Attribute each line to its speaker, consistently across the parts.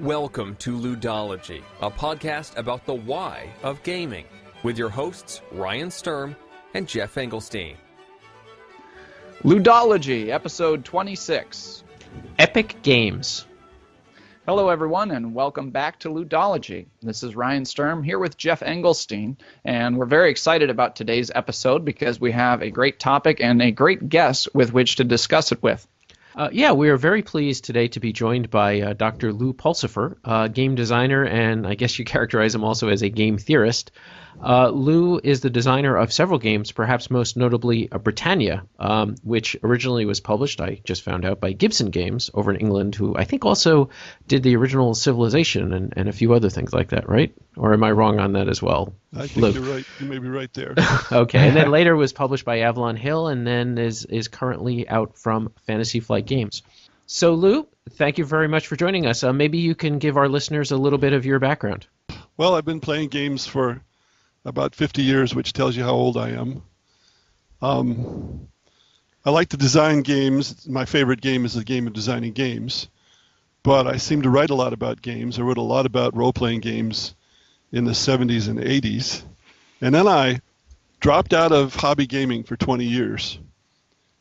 Speaker 1: Welcome to Ludology, a podcast about the why of gaming, with your hosts Ryan Sturm and Jeff Engelstein.
Speaker 2: Ludology, episode 26.
Speaker 3: Epic Games.
Speaker 2: Hello, everyone, and welcome back to Ludology. This is Ryan Sturm here with Jeff Engelstein, and we're very excited about today's episode because we have a great topic and a great guest with which to discuss it with.
Speaker 3: We are very pleased today to be joined by Dr. Lou Pulsipher, a game designer, and I guess you characterize him also as a game theorist. Lou is the designer of several games, perhaps most notably Britannia, which originally was published, I just found out, by Gibson Games over in England, who I think also did the original Civilization and a few other things like that, right? Or am I wrong on that as well?
Speaker 4: I think
Speaker 3: Lou?
Speaker 4: You're right. You may be right there.
Speaker 3: Okay, and then later was published by Avalon Hill and then is currently out from Fantasy Flight Games. So Lou, thank you very much for joining us. Maybe you can give our listeners a little bit of your background.
Speaker 4: Well, I've been playing games for about 50 years, which tells you how old I am. I like to design games. My favorite game is the game of designing games. But I seem to write a lot about games. I wrote a lot about role-playing games in the 70s and 80s. And then I dropped out of hobby gaming for 20 years,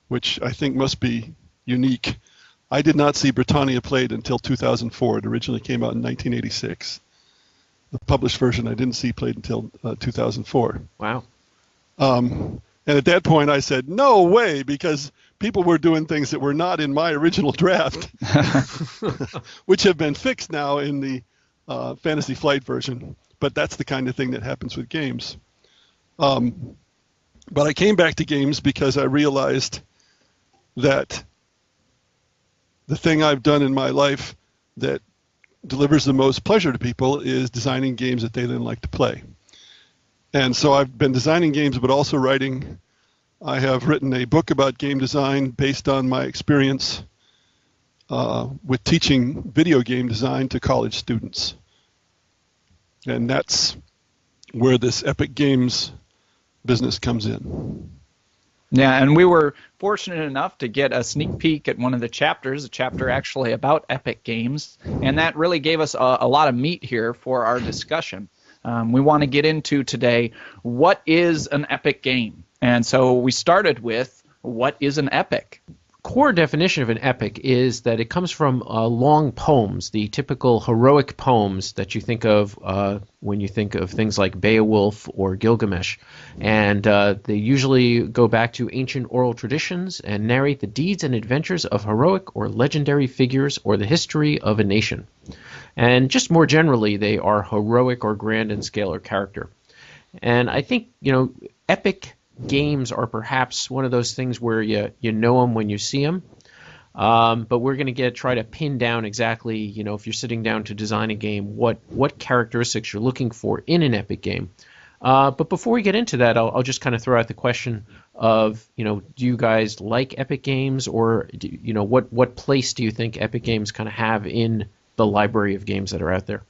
Speaker 4: which I think must be unique. I did not see Britannia played until 2004. It originally came out in 1986. The published version I didn't see played until 2004.
Speaker 3: Wow.
Speaker 4: And at that point I said, no way, because people were doing things that were not in my original draft, which have been fixed now in the Fantasy Flight version. But that's the kind of thing that happens with games. But I came back to games because I realized that the thing I've done in my life that delivers the most pleasure to people is designing games that they then like to play. And so I've been designing games, but also writing. I have written a book about game design based on my experience with teaching video game design to college students. And that's where this Epic Games business comes in.
Speaker 2: Yeah, and we were fortunate enough to get a sneak peek at one of the chapters, a chapter actually about Epic Games, and that really gave us a lot of meat here for our discussion. We want to get into today, what is an epic game? And so we started with, what is an epic?
Speaker 3: Core definition of an epic is that it comes from long poems, the typical heroic poems that you think of when you think of things like Beowulf or Gilgamesh. And they usually go back to ancient oral traditions and narrate the deeds and adventures of heroic or legendary figures or the history of a nation. And just more generally, they are heroic or grand in scale or character. And I think, epic games are perhaps one of those things where you know them when you see them, but we're going to try to pin down exactly, if you're sitting down to design a game, what characteristics you're looking for in an epic game. But before we get into that, I'll just kind of throw out the question of, do you guys like epic games, or what place do you think epic games kind of have in the library of games that are out there?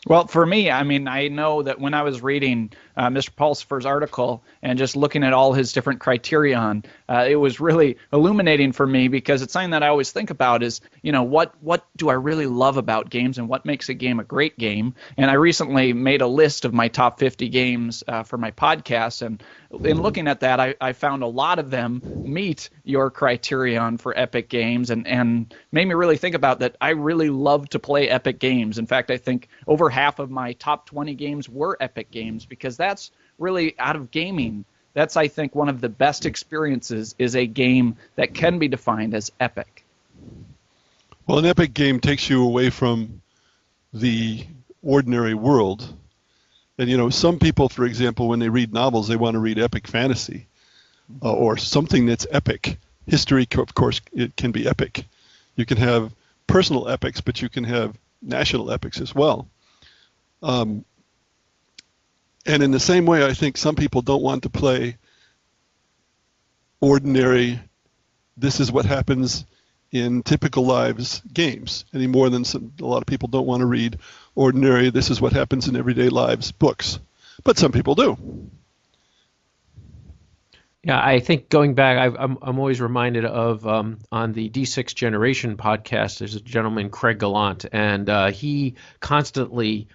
Speaker 2: Well, for me, I know that when I was reading Mr. Pulsipher's article and just looking at all his different criterion, it was really illuminating for me, because it's something that I always think about is, what do I really love about games and what makes a game a great game? And I recently made a list of my top 50 games for my podcast, and in looking at that, I found a lot of them meet your criterion for epic games, and made me really think about that. I really love to play epic games. In fact, I think over half of my top 20 games were epic games, because that's really, out of gaming, that's, I think, one of the best experiences, is a game that can be defined as epic.
Speaker 4: Well, an epic game takes you away from the ordinary world. And, some people, for example, when they read novels, they want to read epic fantasy or something that's epic. History, of course, it can be epic. You can have personal epics, but you can have national epics as well. And in the same way, I think some people don't want to play ordinary, this is what happens in typical lives games any more than a lot of people don't want to read ordinary, this is what happens in everyday lives books. But some people do.
Speaker 3: Yeah, I think going back, I'm always reminded of on the D6 Generation podcast. There's a gentleman, Craig Gallant, and he constantly,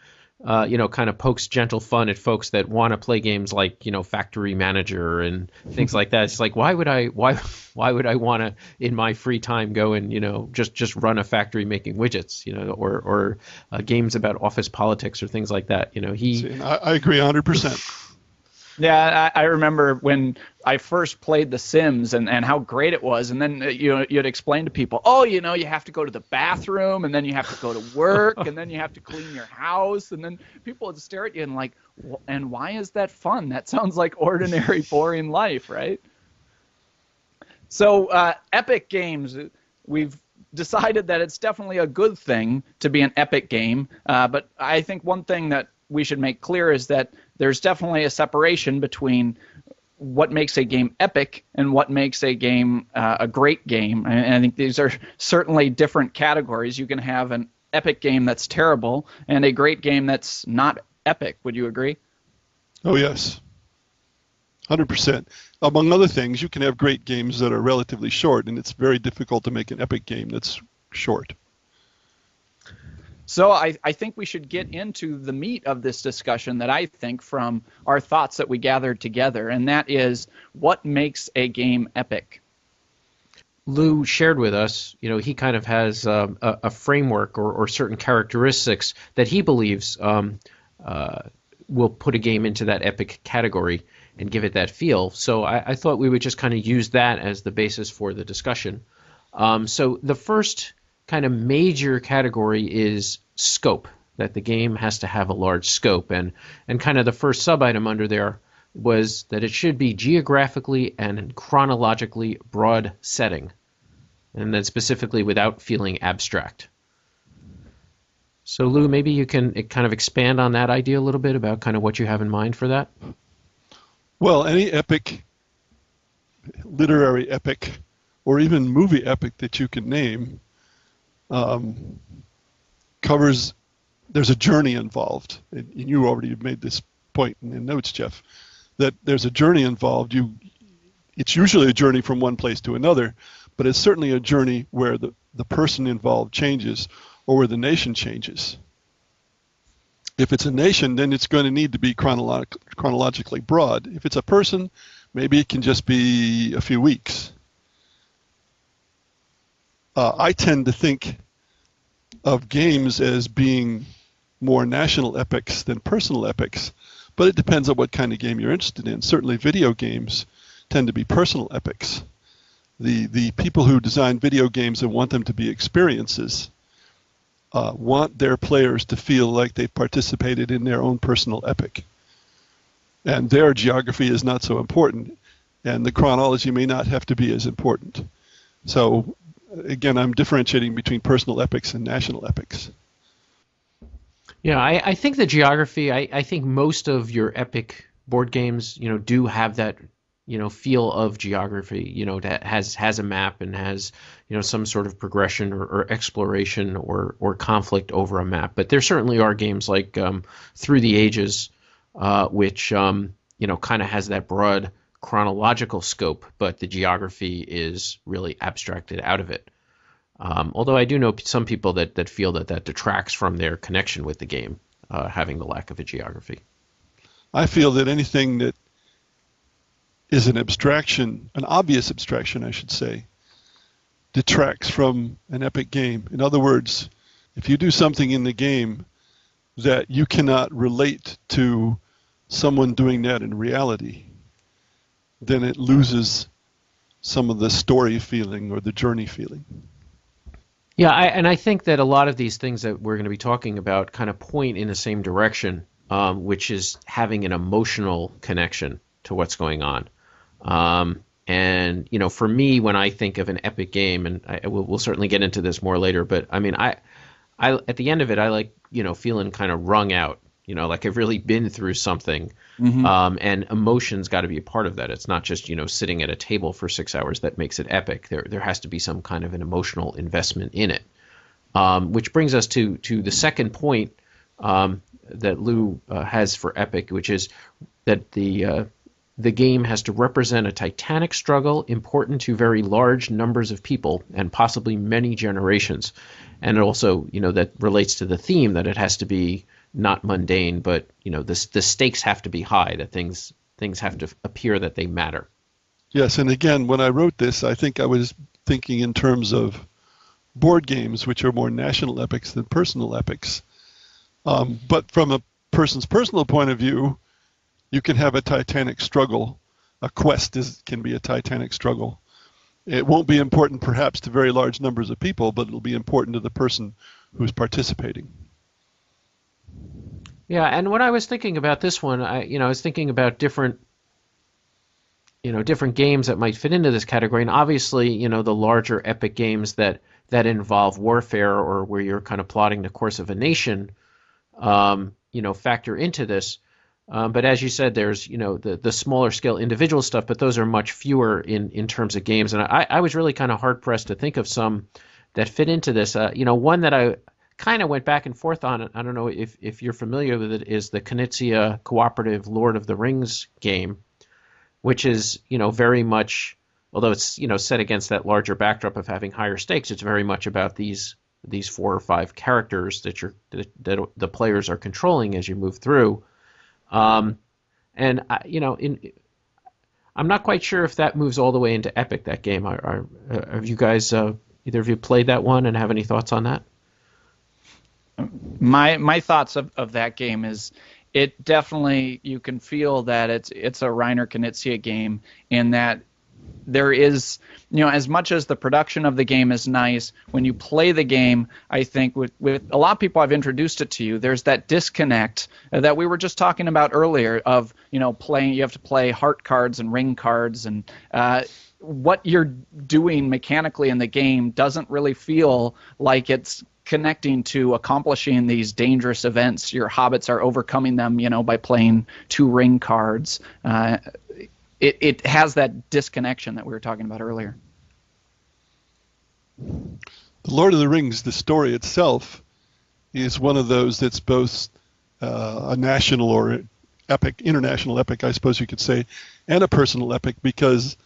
Speaker 3: kind of pokes gentle fun at folks that want to play games like Factory Manager and things like that. It's like why would I want to in my free time go and just run a factory making widgets, or games about office politics or things like that.
Speaker 4: I agree 100%.
Speaker 2: Yeah, I remember when I first played The Sims and how great it was, and then you'd explain to people, you have to go to the bathroom, and then you have to go to work, and then you have to clean your house, and then people would stare at you and like, and why is that fun? That sounds like ordinary, boring life, right? So epic games, we've decided that it's definitely a good thing to be an epic game, but I think one thing that we should make clear is that there's definitely a separation between what makes a game epic and what makes a game a great game. And I think these are certainly different categories. You can have an epic game that's terrible and a great game that's not epic. Would you agree?
Speaker 4: Oh, yes. 100%. Among other things, you can have great games that are relatively short, and it's very difficult to make an epic game that's short.
Speaker 2: So I think we should get into the meat of this discussion that I think from our thoughts that we gathered together, and that is what makes a game epic.
Speaker 3: Lou shared with us, he kind of has a framework or certain characteristics that he believes will put a game into that epic category and give it that feel. So I thought we would just kind of use that as the basis for the discussion. So the first kind of major category is scope, that the game has to have a large scope. And kind of the first sub-item under there was that it should be geographically and chronologically broad setting, and then specifically without feeling abstract. So Lou, maybe you can kind of expand on that idea a little bit about kind of what you have in mind for that?
Speaker 4: Well, any epic, literary epic, or even movie epic that you can name covers, there's a journey involved. And you already made this point in the notes, Jeff, that there's a journey involved. It's usually a journey from one place to another, but it's certainly a journey where the person involved changes or where the nation changes. If it's a nation, then it's going to need to be chronologically broad. If it's a person, maybe it can just be a few weeks. I tend to think of games as being more national epics than personal epics, but it depends on what kind of game you're interested in. Certainly video games tend to be personal epics. The people who design video games and want them to be experiences want their players to feel like they've participated in their own personal epic. And their geography is not so important, and the chronology may not have to be as important. So again, I'm differentiating between personal epics and national epics.
Speaker 3: Yeah, I think the geography, I think most of your epic board games, do have that, feel of geography, that has a map and has, some sort of progression or exploration or conflict over a map. But there certainly are games like Through the Ages, which, kind of has that broad chronological scope, but the geography is really abstracted out of it. Although I do know some people that feel that detracts from their connection with the game, having the lack of a geography.
Speaker 4: I feel that anything that is an abstraction, an obvious abstraction, I should say, detracts from an epic game. In other words, if you do something in the game that you cannot relate to someone doing that in reality, then it loses some of the story feeling or the journey feeling.
Speaker 3: Yeah, I think that a lot of these things that we're going to be talking about kind of point in the same direction, which is having an emotional connection to what's going on. And for me, when I think of an epic game, and we'll certainly get into this more later, but I mean, I at the end of it, I like feeling kind of wrung out. Like I've really been through something, and emotion's got to be a part of that. It's not just sitting at a table for 6 hours that makes it epic. There has to be some kind of an emotional investment in it, which brings us to the second point that Lou has for epic, which is that the the game has to represent a titanic struggle important to very large numbers of people and possibly many generations. And it also, that relates to the theme that it has to be not mundane, but, the stakes have to be high, that things have to appear that they matter.
Speaker 4: Yes, and again, when I wrote this, I think I was thinking in terms of board games, which are more national epics than personal epics. But from a person's personal point of view, you can have a titanic struggle. A quest can be a titanic struggle. It won't be important perhaps to very large numbers of people, but it'll be important to the person who's participating.
Speaker 3: Yeah, and when I was thinking about this one, I was thinking about different games that might fit into this category. And obviously, the larger epic games that involve warfare or where you're kind of plotting the course of a nation, factor into this. But as you said, there's, the smaller scale individual stuff, but those are much fewer in terms of games. And I was really kind of hard pressed to think of some that fit into this. One that I kind of went back and forth on, I don't know if you're familiar with it, is the Knizia cooperative Lord of the Rings game, which is, very much, although it's, set against that larger backdrop of having higher stakes, it's very much about these 4 or 5 characters that the players are controlling as you move through. And I'm not quite sure if that moves all the way into epic, that game. Have you guys, either of you, played that one and have any thoughts on that?
Speaker 2: My thoughts of that game is it definitely, you can feel that it's a Reiner Knizia game in that there is, as much as the production of the game is nice, when you play the game, I think with a lot of people I've introduced it to you, there's that disconnect that we were just talking about earlier of, playing, you have to play heart cards and ring cards, and what you're doing mechanically in the game doesn't really feel like it's connecting to accomplishing these dangerous events. Your hobbits are overcoming them, by playing 2 ring cards. It has that disconnection that we were talking about earlier.
Speaker 4: The Lord of the Rings, the story itself, is one of those that's both a national or epic, international epic, I suppose you could say, and a personal epic, because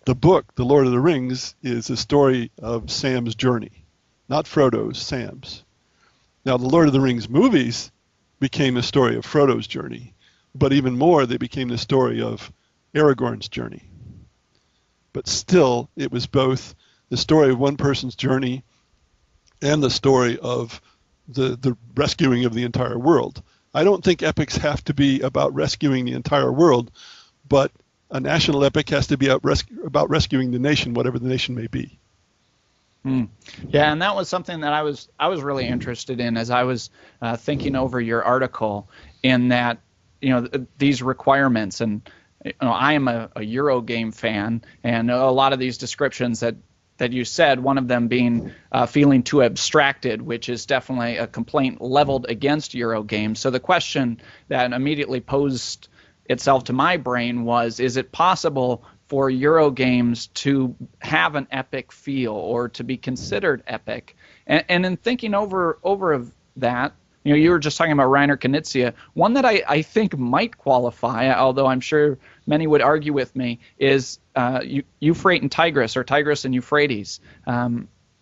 Speaker 4: the book, The Lord of the Rings, is a story of Sam's journey, not Frodo's, Sam's. Now, the Lord of the Rings movies became a story of Frodo's journey, but even more, they became the story of Aragorn's journey. But still, it was both the story of one person's journey and the story of the rescuing of the entire world. I don't think epics have to be about rescuing the entire world, but a national epic has to be about rescuing the nation, whatever the nation may be.
Speaker 2: Yeah, and that was something that I was really interested in as I was thinking over your article, in that, these requirements. And I am a Eurogame fan, and a lot of these descriptions that you said, one of them being feeling too abstracted, which is definitely a complaint leveled against Eurogames. So the question that immediately posed itself to my brain was, is it possible for Eurogames to have an epic feel or to be considered epic? And in thinking over of that, you were just talking about Reiner Knizia. One that I think might qualify, although I'm sure many would argue with me, is Euphrates and Tigris, or Tigris and Euphrates.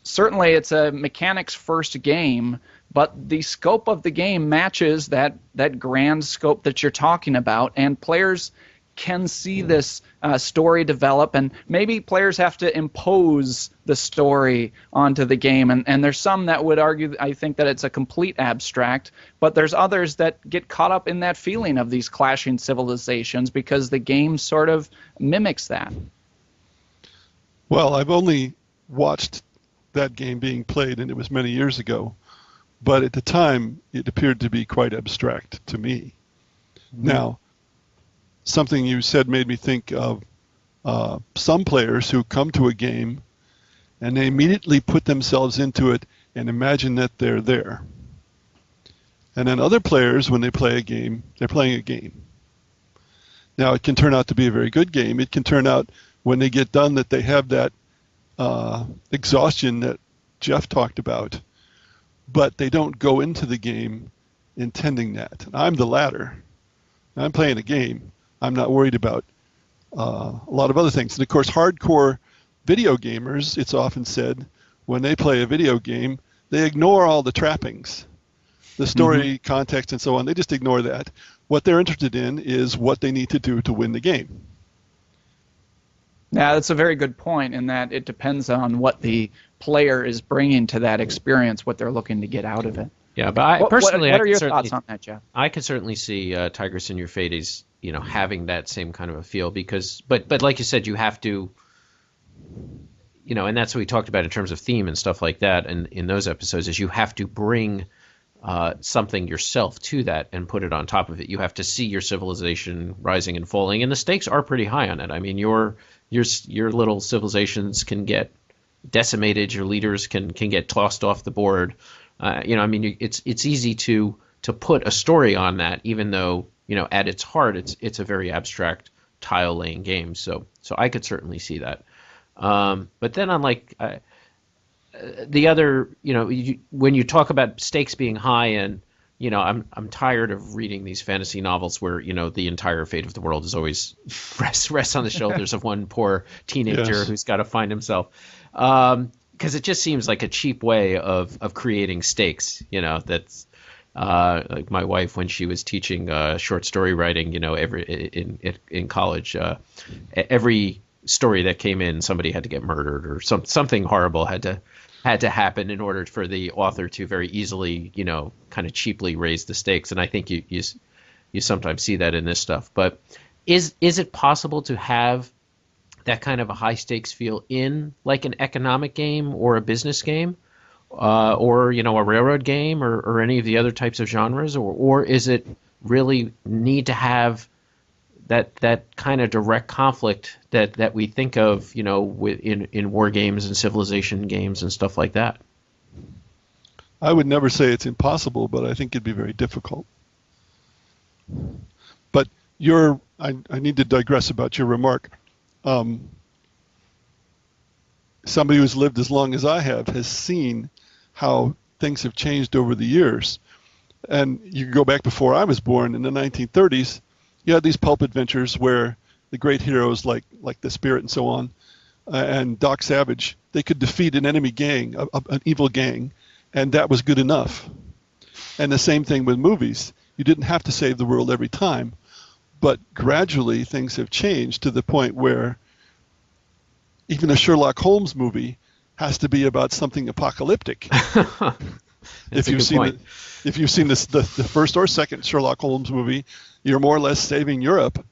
Speaker 2: Certainly it's a mechanics-first game, but the scope of the game matches that grand scope that you're talking about, and players can see this story develop, and maybe players have to impose the story onto the game. And there's some that would argue, I think, that it's a complete abstract, but there's others that get caught up in that feeling of these clashing civilizations because the game sort of mimics that.
Speaker 4: Well, I've only watched that game being played, and it was many years ago, but at the time it appeared to be quite abstract to me. Now, something you said made me think of some players who come to a game and they immediately put themselves into it and imagine that they're there. And then other players, when they play a game, they're playing a game. Now, it can turn out to be a very good game. It can turn out, when they get done, that they have that exhaustion that Jeff talked about, but they don't go into the game intending that. I'm the latter. I'm playing a game. I'm not worried about a lot of other things. And of course, hardcore video gamers, it's often said, when they play a video game, they ignore all the trappings, the story, context, and so on. They just ignore that. What they're interested in is what they need to do to win the game.
Speaker 2: Yeah, that's a very good point in that it depends on what the player is bringing to that experience, what they're looking to get out of it.
Speaker 3: Yeah, but personally,
Speaker 2: what are your thoughts on that, Jeff?
Speaker 3: I could certainly see Tigris and Euphrates, having that same kind of a feel because, but like you said, you have to, and that's what we talked about in terms of theme and stuff like that, and in those episodes, is you have to bring something yourself to that and put it on top of it. You have to see your civilization rising and falling, and the stakes are pretty high on it. I mean, your little civilizations can get decimated, your leaders can get tossed off the board. It's easy to put a story on that, even though at its heart it's a very abstract tile laying game. So I could certainly see that. But then unlike the other, when you talk about stakes being high, and I'm tired of reading these fantasy novels where the entire fate of the world is always rests on the shoulders of one poor teenager who's got to find himself. Because it just seems like a cheap way of creating stakes. That's like my wife when she was teaching short story writing. In college, every story that came in, somebody had to get murdered or something horrible had to happen in order for the author to very easily, kind of cheaply raise the stakes. And I think you sometimes see that in this stuff. But is it possible to have that kind of a high stakes feel in like an economic game or a business game, or a railroad game or any of the other types of genres, or is it really need to have that kind of direct conflict that we think of in war games and civilization games and stuff like that?
Speaker 4: I would never say it's impossible, but I think it'd be very difficult. But I need to digress about your remark. Somebody who's lived as long as I have has seen how things have changed over the years. And you go back before I was born in the 1930s, you had these pulp adventures where the great heroes like the Spirit and so on, and Doc Savage, they could defeat an enemy gang, an evil gang, and that was good enough. And the same thing with movies. You didn't have to save the world every time. But gradually, things have changed to the point where even a Sherlock Holmes movie has to be about something apocalyptic. If you've seen the first or second Sherlock Holmes movie, you're more or less saving Europe,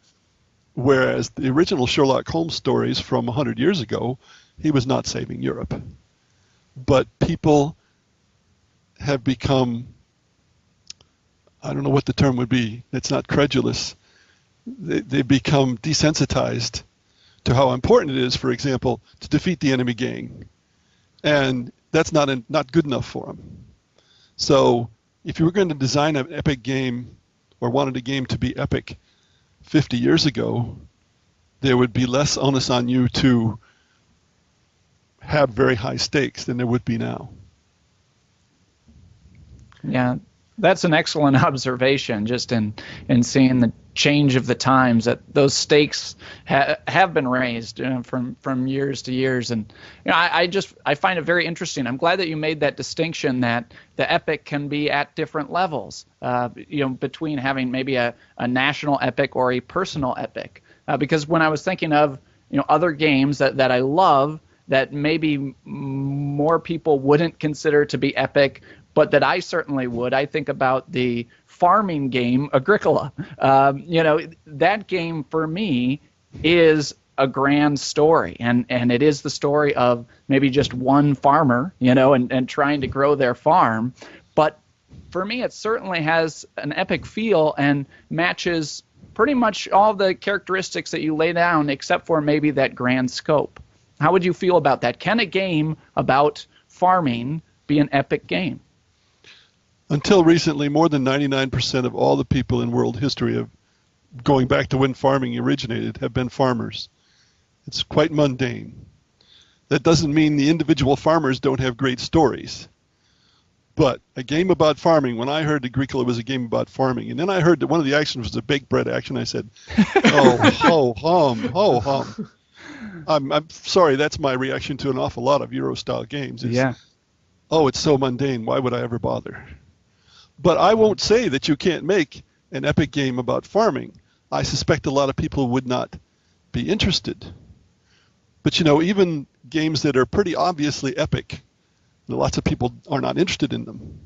Speaker 4: whereas the original Sherlock Holmes stories from 100 years ago, he was not saving Europe. But people have become, I don't know what the term would be, it's not credulous. They become desensitized to how important it is, for example, to defeat the enemy gang. And that's not good enough for them. So if you were going to design an epic game or wanted a game to be epic 50 years ago, there would be less onus on you to have very high stakes than there would be now.
Speaker 2: Yeah, that's an excellent observation, just in seeing the change of the times, that those stakes have been raised from years to years. And I find it very interesting. I'm glad that you made that distinction that the epic can be at different levels, between having maybe a national epic or a personal epic. Because when I was thinking of other games that I love that maybe more people wouldn't consider to be epic, but that I certainly would. I think about the farming game Agricola. That game for me is a grand story, and it is the story of maybe just one farmer, and trying to grow their farm. But for me, it certainly has an epic feel and matches pretty much all the characteristics that you lay down, except for maybe that grand scope. How would you feel about that? Can a game about farming be an epic game?
Speaker 4: Until recently, more than 99% of all the people in world history, of going back to when farming originated, have been farmers. It's quite mundane. That doesn't mean the individual farmers don't have great stories. But a game about farming, when I heard Agricola was a game about farming, and then I heard that one of the actions was a baked bread action, I said, oh, ho hum, ho hum. I'm sorry, that's my reaction to an awful lot of Euro-style games. Is,
Speaker 2: Yeah.
Speaker 4: oh, it's so mundane, why would I ever bother? But I won't say that you can't make an epic game about farming. I suspect a lot of people would not be interested. But even games that are pretty obviously epic, lots of people are not interested in them.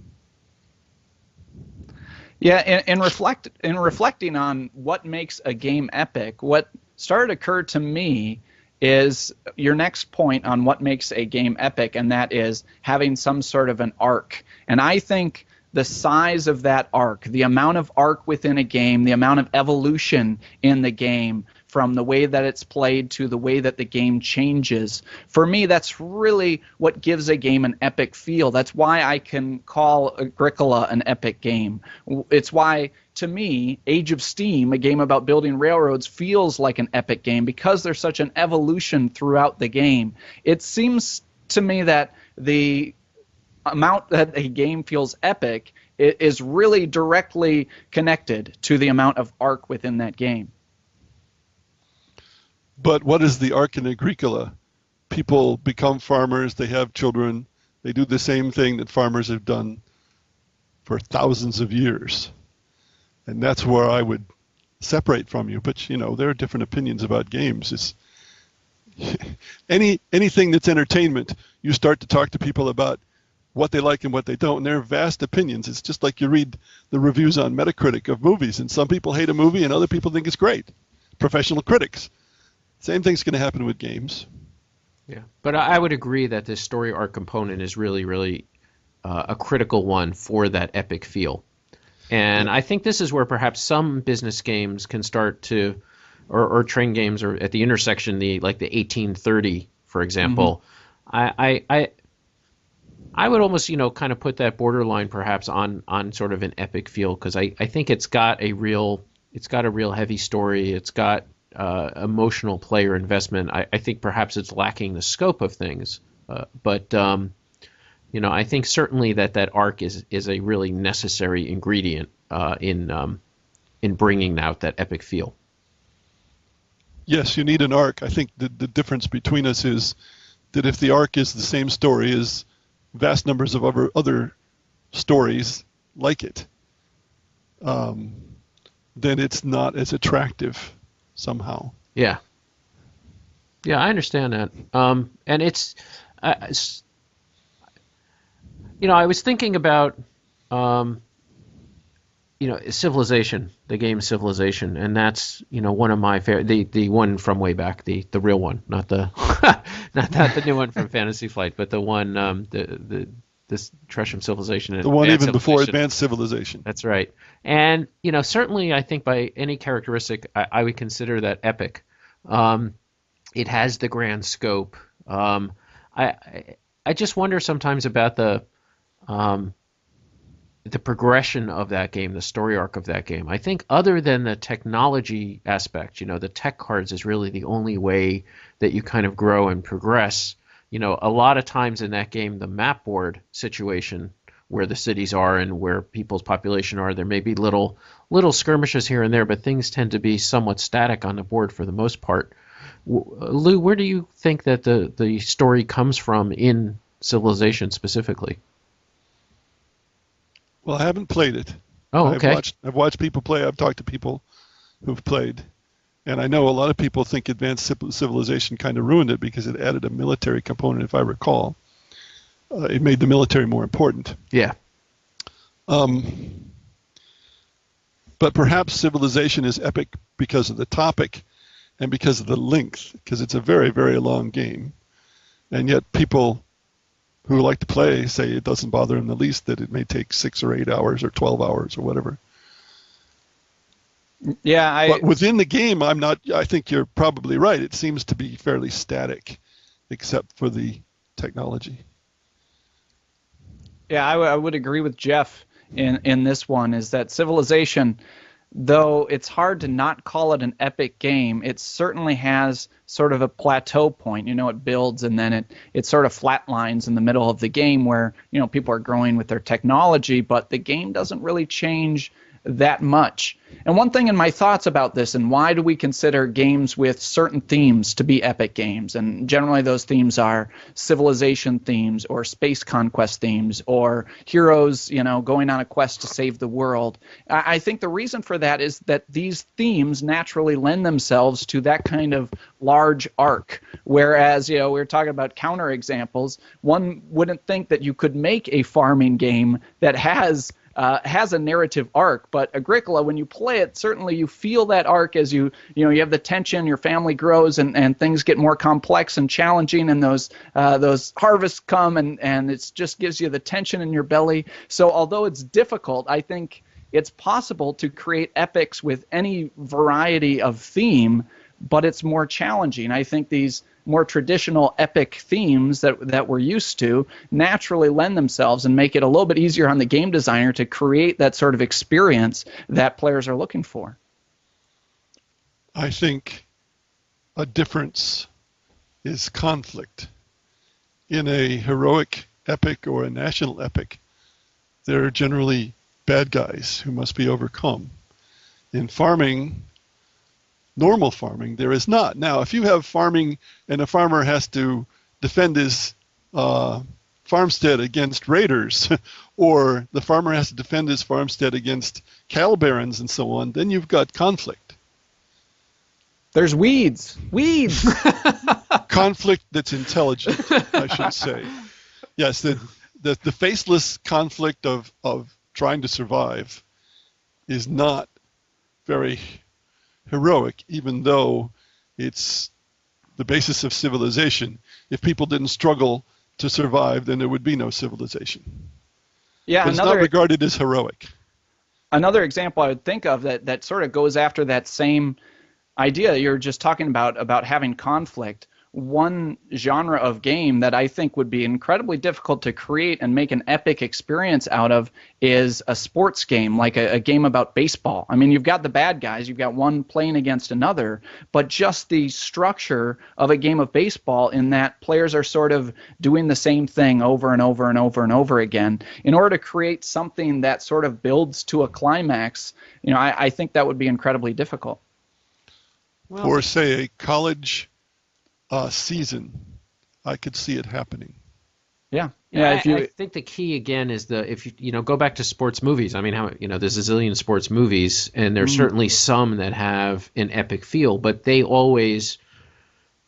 Speaker 2: Yeah, in reflecting on what makes a game epic, what started to occur to me is your next point on what makes a game epic, and that is having some sort of an arc. And I think the size of that arc, the amount of arc within a game, the amount of evolution in the game, from the way that it's played to the way that the game changes. For me, that's really what gives a game an epic feel. That's why I can call Agricola an epic game. It's why, to me, Age of Steam, a game about building railroads, feels like an epic game because there's such an evolution throughout the game. It seems to me that the amount that a game feels epic is really directly connected to the amount of arc within that game.
Speaker 4: But what is the arc in Agricola? People become farmers, they have children, they do the same thing that farmers have done for thousands of years. And that's where I would separate from you. But, there are different opinions about games. It's anything that's entertainment, you start to talk to people about what they like and what they don't, and there are vast opinions. It's just like you read the reviews on Metacritic of movies, and some people hate a movie and other people think it's great. Professional critics. Same thing's going to happen with games.
Speaker 3: Yeah, but I would agree that this story arc component is really, really a critical one for that epic feel. And I think this is where perhaps some business games can start to, or train games, or at the intersection, like the 1830, for example. Mm-hmm. I would almost, kind of put that borderline perhaps on sort of an epic feel, because I think it's got a real heavy story. It's got emotional player investment. I think perhaps it's lacking the scope of things, but I think certainly that arc is a really necessary ingredient in bringing out that epic feel.
Speaker 4: Yes, you need an arc. I think the difference between us is that if the arc is the same story as vast numbers of other stories like it, then it's not as attractive somehow.
Speaker 3: Yeah, I understand that. And it's I was thinking about, Civilization, the game Civilization, and that's, one of my favorite, the one from way back, the real one, not the not the new one from Fantasy Flight, but the one, this Tresham Civilization.
Speaker 4: The one even before Advanced Civilization.
Speaker 3: That's right. And, certainly I think by any characteristic, I would consider that epic. It has the grand scope. I just wonder sometimes about the progression of that game, the story arc of that game. I think other than the technology aspect, the tech cards is really the only way that you kind of grow and progress. A lot of times in that game, the map board situation, where the cities are and where people's population are, there may be little skirmishes here and there, but things tend to be somewhat static on the board for the most part. Lou, where do you think that the story comes from in Civilization specifically?
Speaker 4: Well, I haven't played it.
Speaker 3: Oh, okay.
Speaker 4: I've watched people play. I've talked to people who've played. And I know a lot of people think Advanced Civilization kind of ruined it because it added a military component, if I recall. It made the military more important.
Speaker 3: Yeah.
Speaker 4: But perhaps Civilization is epic because of the topic and because of the length, because it's a very, very long game. And yet people who like to play say it doesn't bother them the least that it may take 6 or 8 hours or 12 hours or whatever.
Speaker 2: Yeah,
Speaker 4: but within the game, I think you're probably right. It seems to be fairly static, except for the technology.
Speaker 2: Yeah, I would agree with Jeff in this one, is that Civilization, though it's hard to not call it an epic game, it certainly has sort of a plateau point. It builds and then it sort of flatlines in the middle of the game where, people are growing with their technology, but the game doesn't really change that much. And one thing in my thoughts about this, and why do we consider games with certain themes to be epic games? And generally those themes are civilization themes or space conquest themes or heroes, going on a quest to save the world. I think the reason for that is that these themes naturally lend themselves to that kind of large arc. Whereas, we were talking about counterexamples, one wouldn't think that you could make a farming game that has a narrative arc, but Agricola, when you play it, certainly you feel that arc as you have the tension, your family grows, and things get more complex and challenging, and those harvests come, and it just gives you the tension in your belly. So although it's difficult, I think it's possible to create epics with any variety of theme, but it's more challenging. I think these more traditional epic themes that we're used to naturally lend themselves and make it a little bit easier on the game designer to create that sort of experience that players are looking for.
Speaker 4: I think a difference is conflict. In a heroic epic or a national epic, there are generally bad guys who must be overcome. In farming, normal farming, there is not. Now, if you have farming and a farmer has to defend his farmstead against raiders, or the farmer has to defend his farmstead against cattle barons and so on, then you've got conflict.
Speaker 2: There's weeds.
Speaker 4: Conflict that's intelligent, I should say. Yes, the faceless conflict of trying to survive is not very heroic, even though it's the basis of civilization. If people didn't struggle to survive, then there would be no civilization.
Speaker 2: Yeah,
Speaker 4: but it's not regarded as heroic.
Speaker 2: Another example I would think of that sort of goes after that same idea you're just talking about having conflict. One genre of game that I think would be incredibly difficult to create and make an epic experience out of is a sports game, like a game about baseball. I mean, you've got the bad guys, you've got one playing against another, but just the structure of a game of baseball in that players are sort of doing the same thing over and over and over and over again. In order to create something that sort of builds to a climax, I think that would be incredibly difficult.
Speaker 4: Well, or say a college season, I could see it happening.
Speaker 3: Yeah. I think the key again is if you go back to sports movies. I mean, there's a zillion sports movies, and there's certainly some that have an epic feel, but they always,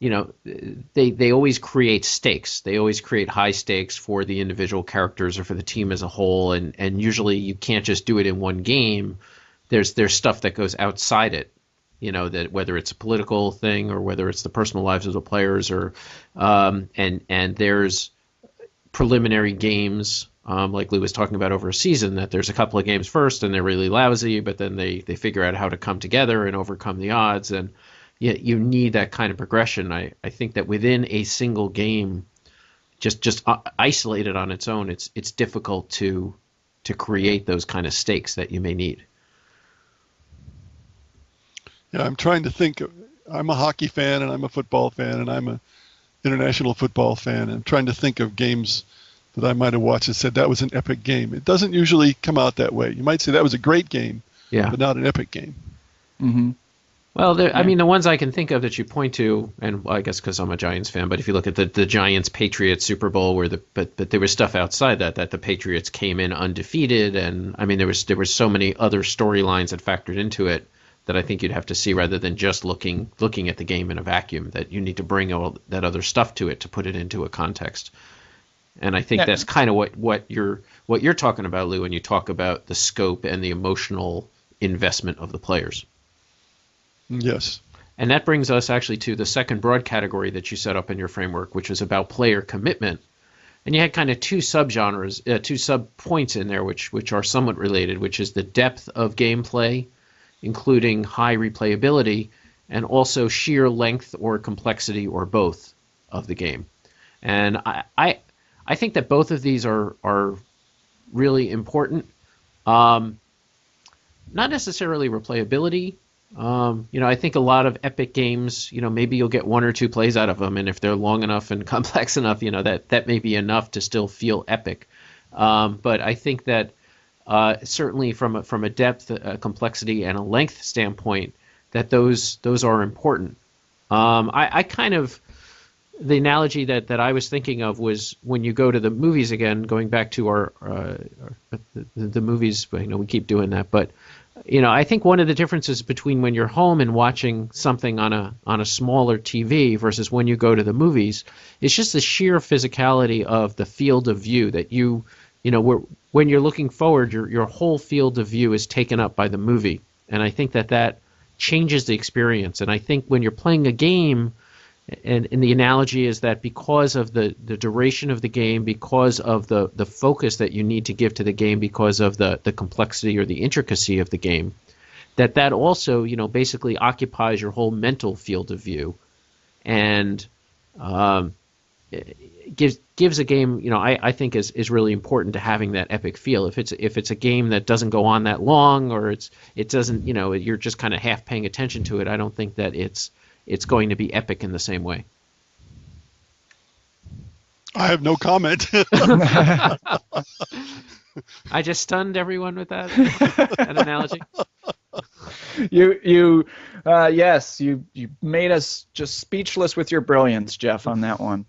Speaker 3: they always create stakes. They always create high stakes for the individual characters or for the team as a whole, and usually you can't just do it in one game. There's stuff that goes outside it. That whether it's a political thing or whether it's the personal lives of the players, or and there's preliminary games, like Lou was talking about over a season, that there's a couple of games first and they're really lousy, but then they figure out how to come together and overcome the odds, and you need that kind of progression. I think that within a single game, just isolated on its own, it's difficult to create those kind of stakes that you may need.
Speaker 4: Yeah, I'm trying to think. I'm a hockey fan, and I'm a football fan, and I'm an international football fan. And I'm trying to think of games that I might have watched and said that was an epic game. It doesn't usually come out that way. You might say that was a great game, but not an epic game.
Speaker 2: Mm-hmm.
Speaker 3: Well, I mean, the ones I can think of that you point to, and I guess because I'm a Giants fan, but if you look at the Giants-Patriots Super Bowl, but there was stuff outside that the Patriots came in undefeated, and I mean there was so many other storylines that factored into it that I think you'd have to see, rather than just looking at the game in a vacuum, that you need to bring all that other stuff to it to put it into a context. And I think that's kind of what you're talking about, Lou, when you talk about the scope and the emotional investment of the players.
Speaker 4: Yes.
Speaker 3: And that brings us actually to the second broad category that you set up in your framework, which is about player commitment. And you had kind of two subgenres, two sub-points in there, which are somewhat related, which is the depth of gameplay, including high replayability, and also sheer length or complexity, or both, of the game. And I think that both of these are really important. not necessarily replayability. I think a lot of epic games, maybe you'll get one or two plays out of them, and if they're long enough and complex enough, that may be enough to still feel epic. But I think that certainly from a depth, a complexity, and a length standpoint, that those are important. I kind of, the analogy that I was thinking of was when you go to the movies again, going back to our the movies. We keep doing that, but I think one of the differences between when you're home and watching something on a smaller TV versus when you go to the movies is just the sheer physicality of the field of view that when you're looking forward, your whole field of view is taken up by the movie, and I think that changes the experience. And I think when you're playing a game, and the analogy is that because of the duration of the game, because of the focus that you need to give to the game, because of the complexity or the intricacy of the game, that also, basically occupies your whole mental field of view, and gives a game, I think is really important to having that epic feel. If it's a game that doesn't go on that long, or it doesn't, you're just kind of half paying attention to it, I don't think that it's going to be epic in the same way.
Speaker 4: I have no comment.
Speaker 3: I just stunned everyone with that analogy.
Speaker 2: Yes, you made us just speechless with your brilliance, Jeff, on that one.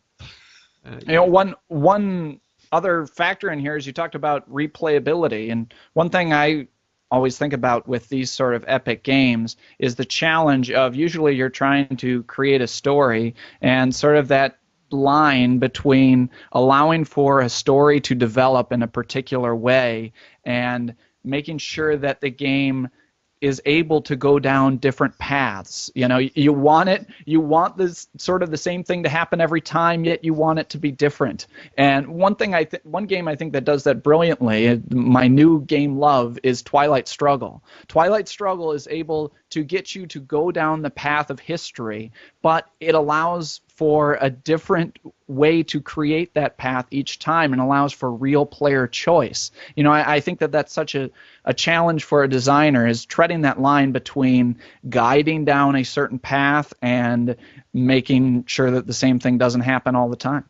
Speaker 2: One other factor in here is you talked about replayability, and one thing I always think about with these sort of epic games is the challenge of usually you're trying to create a story, and sort of that line between allowing for a story to develop in a particular way and making sure that the game is able to go down different paths. You want this sort of the same thing to happen every time, yet you want it to be different. And one game I think that does that brilliantly, my new game love, is Twilight Struggle. Twilight Struggle is able to get you to go down the path of history, but it allows for a different way to create that path each time, and allows for real player choice. I think that's such a challenge for a designer, is treading that line between guiding down a certain path and making sure that the same thing doesn't happen all the time.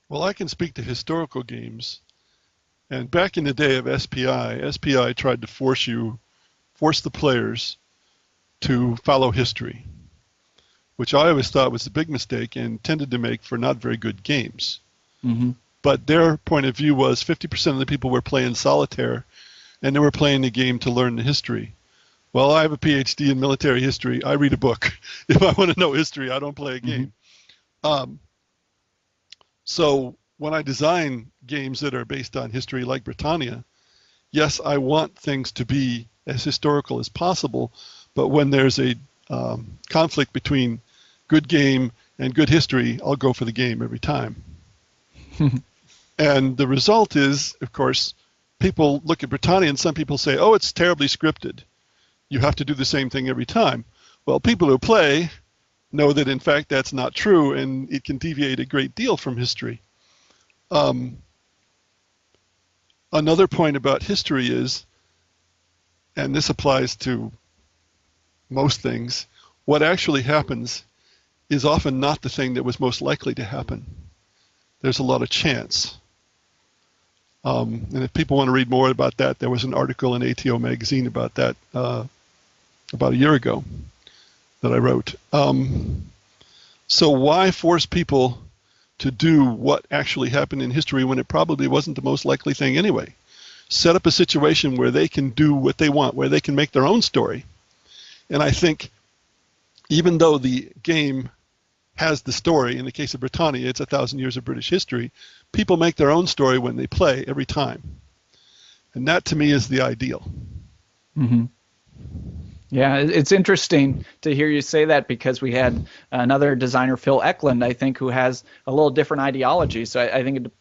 Speaker 4: Well, I can speak to historical games. And back in the day of SPI tried to force the players to follow history, which I always thought was a big mistake and tended to make for not very good games.
Speaker 2: Mm-hmm.
Speaker 4: But their point of view was 50% of the people were playing solitaire, and they were playing the game to learn the history. Well, I have a PhD in military history. I read a book. If I want to know history, I don't play a game. Mm-hmm. So when I design games that are based on history like Britannia, yes, I want things to be as historical as possible, but when there's a conflict between good game and good history, I'll go for the game every time. And the result is, of course, people look at Britannia and some people say, oh, it's terribly scripted. You have to do the same thing every time. Well, people who play know that, in fact, that's not true, and it can deviate a great deal from history. Another point about history is, and this applies to most things, what actually happens is often not the thing that was most likely to happen. There's a lot of chance. And if people want to read more about that, there was an article in ATO magazine about that about a year ago that I wrote. So why force people to do what actually happened in history when it probably wasn't the most likely thing anyway? Set up a situation where they can do what they want, where they can make their own story. And I think even though the game has the story, in the case of Britannia, it's 1,000 years of British history, people make their own story when they play every time. And that, to me, is the ideal.
Speaker 2: Mm-hmm. Yeah, it's interesting to hear you say that, because we had another designer, Phil Eklund, I think, who has a little different ideology. So I think it,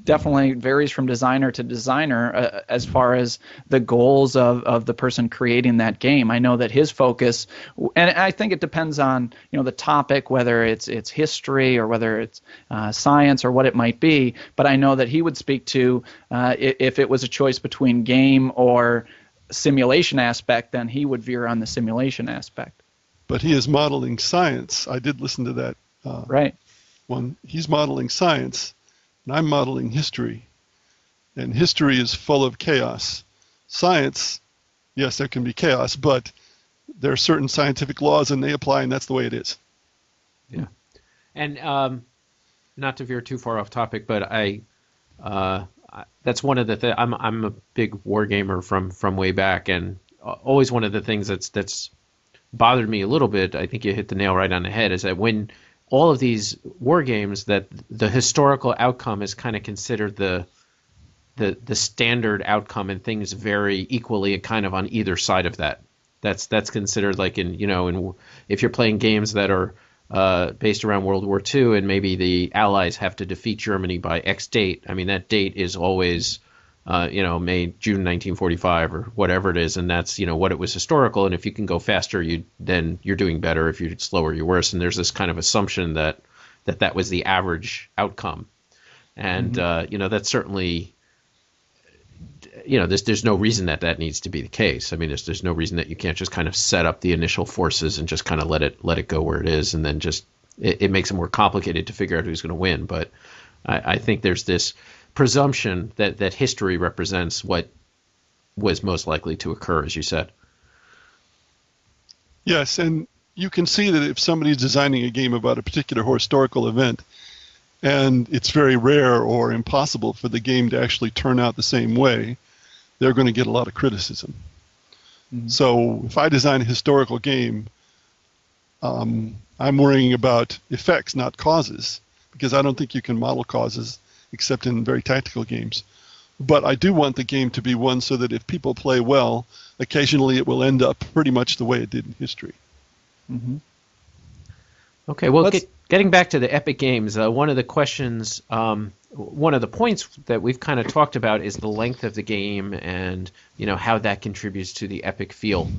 Speaker 2: definitely varies from designer to designer as far as the goals of the person creating that game. I know that his focus, and I think it depends on the topic, whether it's history or whether it's science or what it might be. But I know that he would speak to if it was a choice between game or simulation aspect, then he would veer on the simulation aspect.
Speaker 4: But he is modeling science. I did listen to that
Speaker 2: Right.
Speaker 4: one. He's modeling science, and I'm modeling history. And history is full of chaos. Science, yes, there can be chaos, but there are certain scientific laws, and they apply, and that's the way it is.
Speaker 3: Yeah. And not to veer too far off topic, but that's one of the things. I'm a big war gamer from way back, and always one of the things that's bothered me a little bit. I think you hit the nail right on the head. Is that when all of these war games, that the historical outcome is kind of considered the standard outcome, and things vary equally kind of on either side of that. That's considered like if you're playing games that are based around World War II, and maybe the Allies have to defeat Germany by X date. I mean, that date is always, June 1945 or whatever it is, and that's what it was historical. And if you can go faster, then you're doing better. If you're slower, you're worse. And there's this kind of assumption that was the average outcome, and that's certainly. There's no reason that needs to be the case. I mean, there's no reason that you can't just kind of set up the initial forces and just kind of let it go where it is, and then just it makes it more complicated to figure out who's going to win. But I think there's this presumption that history represents what was most likely to occur, as you said.
Speaker 4: Yes, and you can see that if somebody's designing a game about a particular historical event, and it's very rare or impossible for the game to actually turn out the same way, they're going to get a lot of criticism. Mm-hmm. So if I design a historical game, I'm worrying about effects, not causes, because I don't think you can model causes except in very tactical games. But I do want the game to be one so that if people play well, occasionally it will end up pretty much the way it did in history.
Speaker 2: Mm-hmm.
Speaker 3: Okay, well, getting back to the Epic Games, one of the questions, one of the points that we've kind of talked about is the length of the game and how that contributes to the epic feel.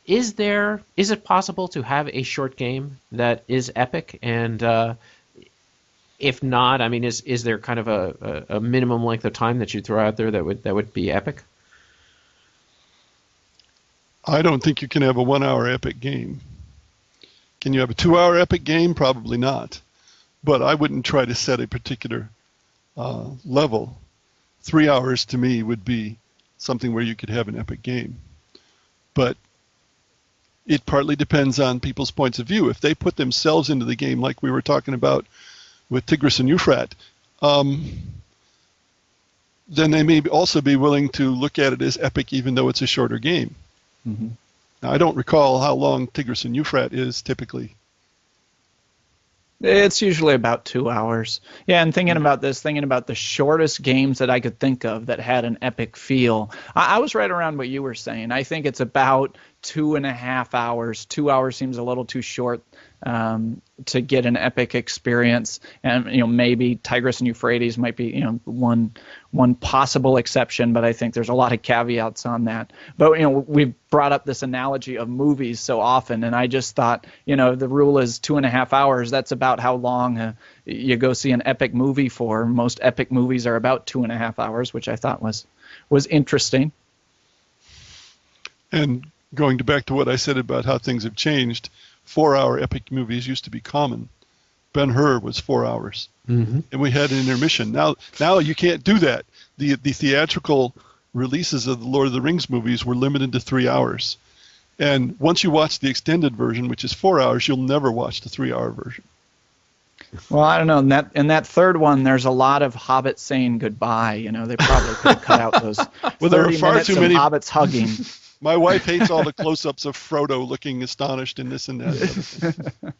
Speaker 3: Is it possible to have a short game that is epic? And if not, I mean, is there kind of a minimum length of time that you throw out there that would be epic?
Speaker 4: I don't think you can have a 1 hour epic game. Can you have a 2 hour epic game? Probably not. But I wouldn't try to set a particular level. 3 hours to me would be something where you could have an epic game. But it partly depends on people's points of view. If they put themselves into the game, like we were talking about with Tigris and Euphrat, then they may also be willing to look at it as epic even though it's a shorter game. Mm-hmm. Now, I don't recall how long Tigris and Euphrat is typically.
Speaker 2: It's usually about 2 hours. Yeah, and thinking about the shortest games that I could think of that had an epic feel, I was right around what you were saying. I think it's about 2.5 hours. 2 hours seems a little too short to get an epic experience, and maybe Tigris and Euphrates might be one possible exception, but I think there's a lot of caveats on that. But we've brought up this analogy of movies so often, and I just thought the rule is 2.5 hours. That's about how long you go see an epic movie for. Most epic movies are about 2.5 hours, which I thought was interesting.
Speaker 4: And going back to what I said about how things have changed, 4 hour epic movies used to be common. Ben-Hur was 4 hours, and we had an intermission. Now you can't do that. The theatrical releases of the Lord of the Rings movies were limited to 3 hours. And once you watch the extended version, which is 4 hours, you'll never watch the 3 hour version.
Speaker 2: Well, I don't know. In that third one, there's a lot of hobbits saying goodbye. They probably could have cut out those 30 minutes of hobbits hugging.
Speaker 4: My wife hates all the close-ups of Frodo looking astonished and this and that.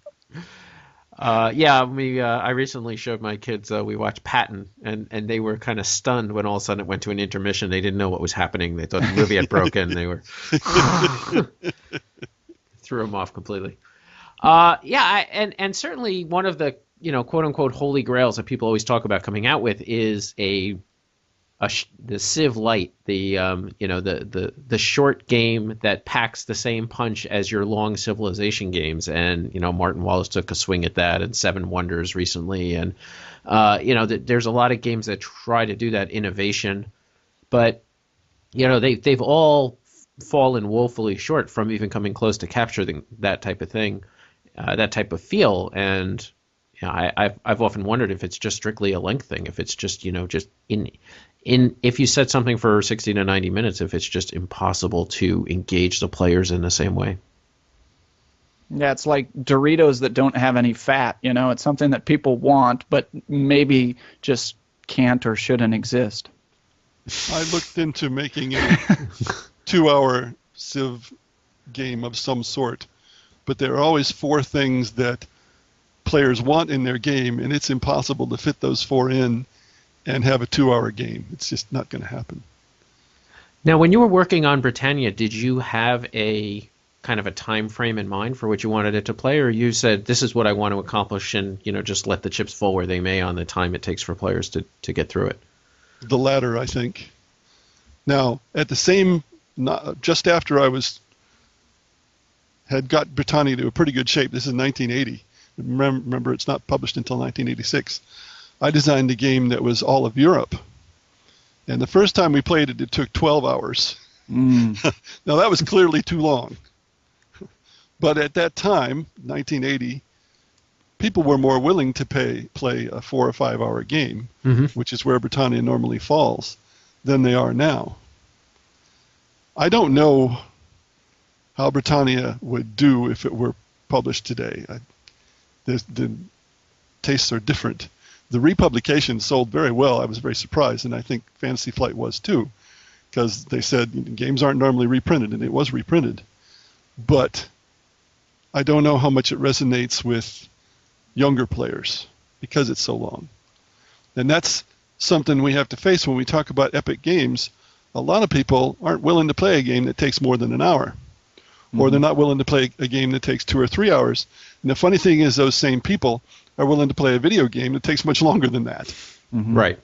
Speaker 3: I recently showed my kids, we watched Patton, and they were kind of stunned when all of a sudden it went to an intermission. They didn't know what was happening. They thought the movie had broken. They were threw them off completely. And certainly one of the quote-unquote holy grails that people always talk about coming out with is the Civ Light, the short game that packs the same punch as your long Civilization games. And Martin Wallace took a swing at that, and Seven Wonders recently, and there's a lot of games that try to do that innovation. But they've all fallen woefully short from even coming close to capturing that type of thing, that type of feel. And I've often wondered if it's just strictly a length thing, if it's just just in if you set something for 60 to 90 minutes, if it's just impossible to engage the players in the same way.
Speaker 2: Yeah, it's like Doritos that don't have any fat. It's something that people want, but maybe just can't or shouldn't exist.
Speaker 4: I looked into making a 2-hour Civ game of some sort, but there are always 4 things that players want in their game, and it's impossible to fit those 4 in and have a 2-hour game. It's just not going to happen.
Speaker 3: Now, when you were working on Britannia, did you have a kind of a time frame in mind for what you wanted it to play, or you said, this is what I want to accomplish, and just let the chips fall where they may on the time it takes for players to get through it?
Speaker 4: The latter, I think. Now, at the same, just after I had got Britannia to a pretty good shape, this is 1980. Remember, it's not published until 1986. I designed a game that was all of Europe. And the first time we played it, it took 12 hours. Now, that was clearly too long. But at that time, 1980, people were more willing to play a 4 or 5 hour game, which is where Britannia normally falls, than they are now. I don't know how Britannia would do if it were published today. The tastes are different. The republication sold very well. I was very surprised, and I think Fantasy Flight was too, because they said games aren't normally reprinted, and it was reprinted. But I don't know how much it resonates with younger players because it's so long. And that's something we have to face when we talk about epic games. A lot of people aren't willing to play a game that takes more than an hour, or they're not willing to play a game that takes 2 or 3 hours. And the funny thing is, those same people are willing to play a video game that takes much longer than that.
Speaker 3: Right.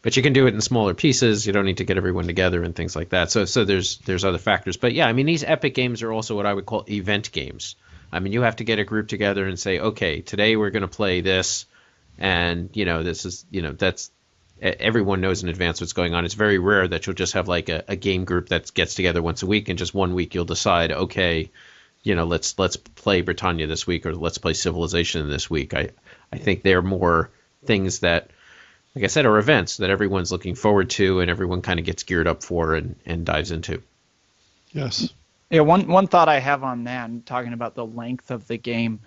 Speaker 3: But you can do it in smaller pieces. You don't need to get everyone together and things like that. So there's other factors. But yeah, I mean, these epic games are also what I would call event games. I mean, you have to get a group together and say, okay, today we're going to play this, and this is that's everyone knows in advance what's going on. It's very rare that you'll just have like a game group that gets together once a week, and just one week you'll decide, okay, let's play Britannia this week, or let's play Civilization this week. I think they're more things that, like I said, are events that everyone's looking forward to and everyone kind of gets geared up for and dives into.
Speaker 4: Yes.
Speaker 2: Yeah, one thought I have on that, and talking about the length of the game,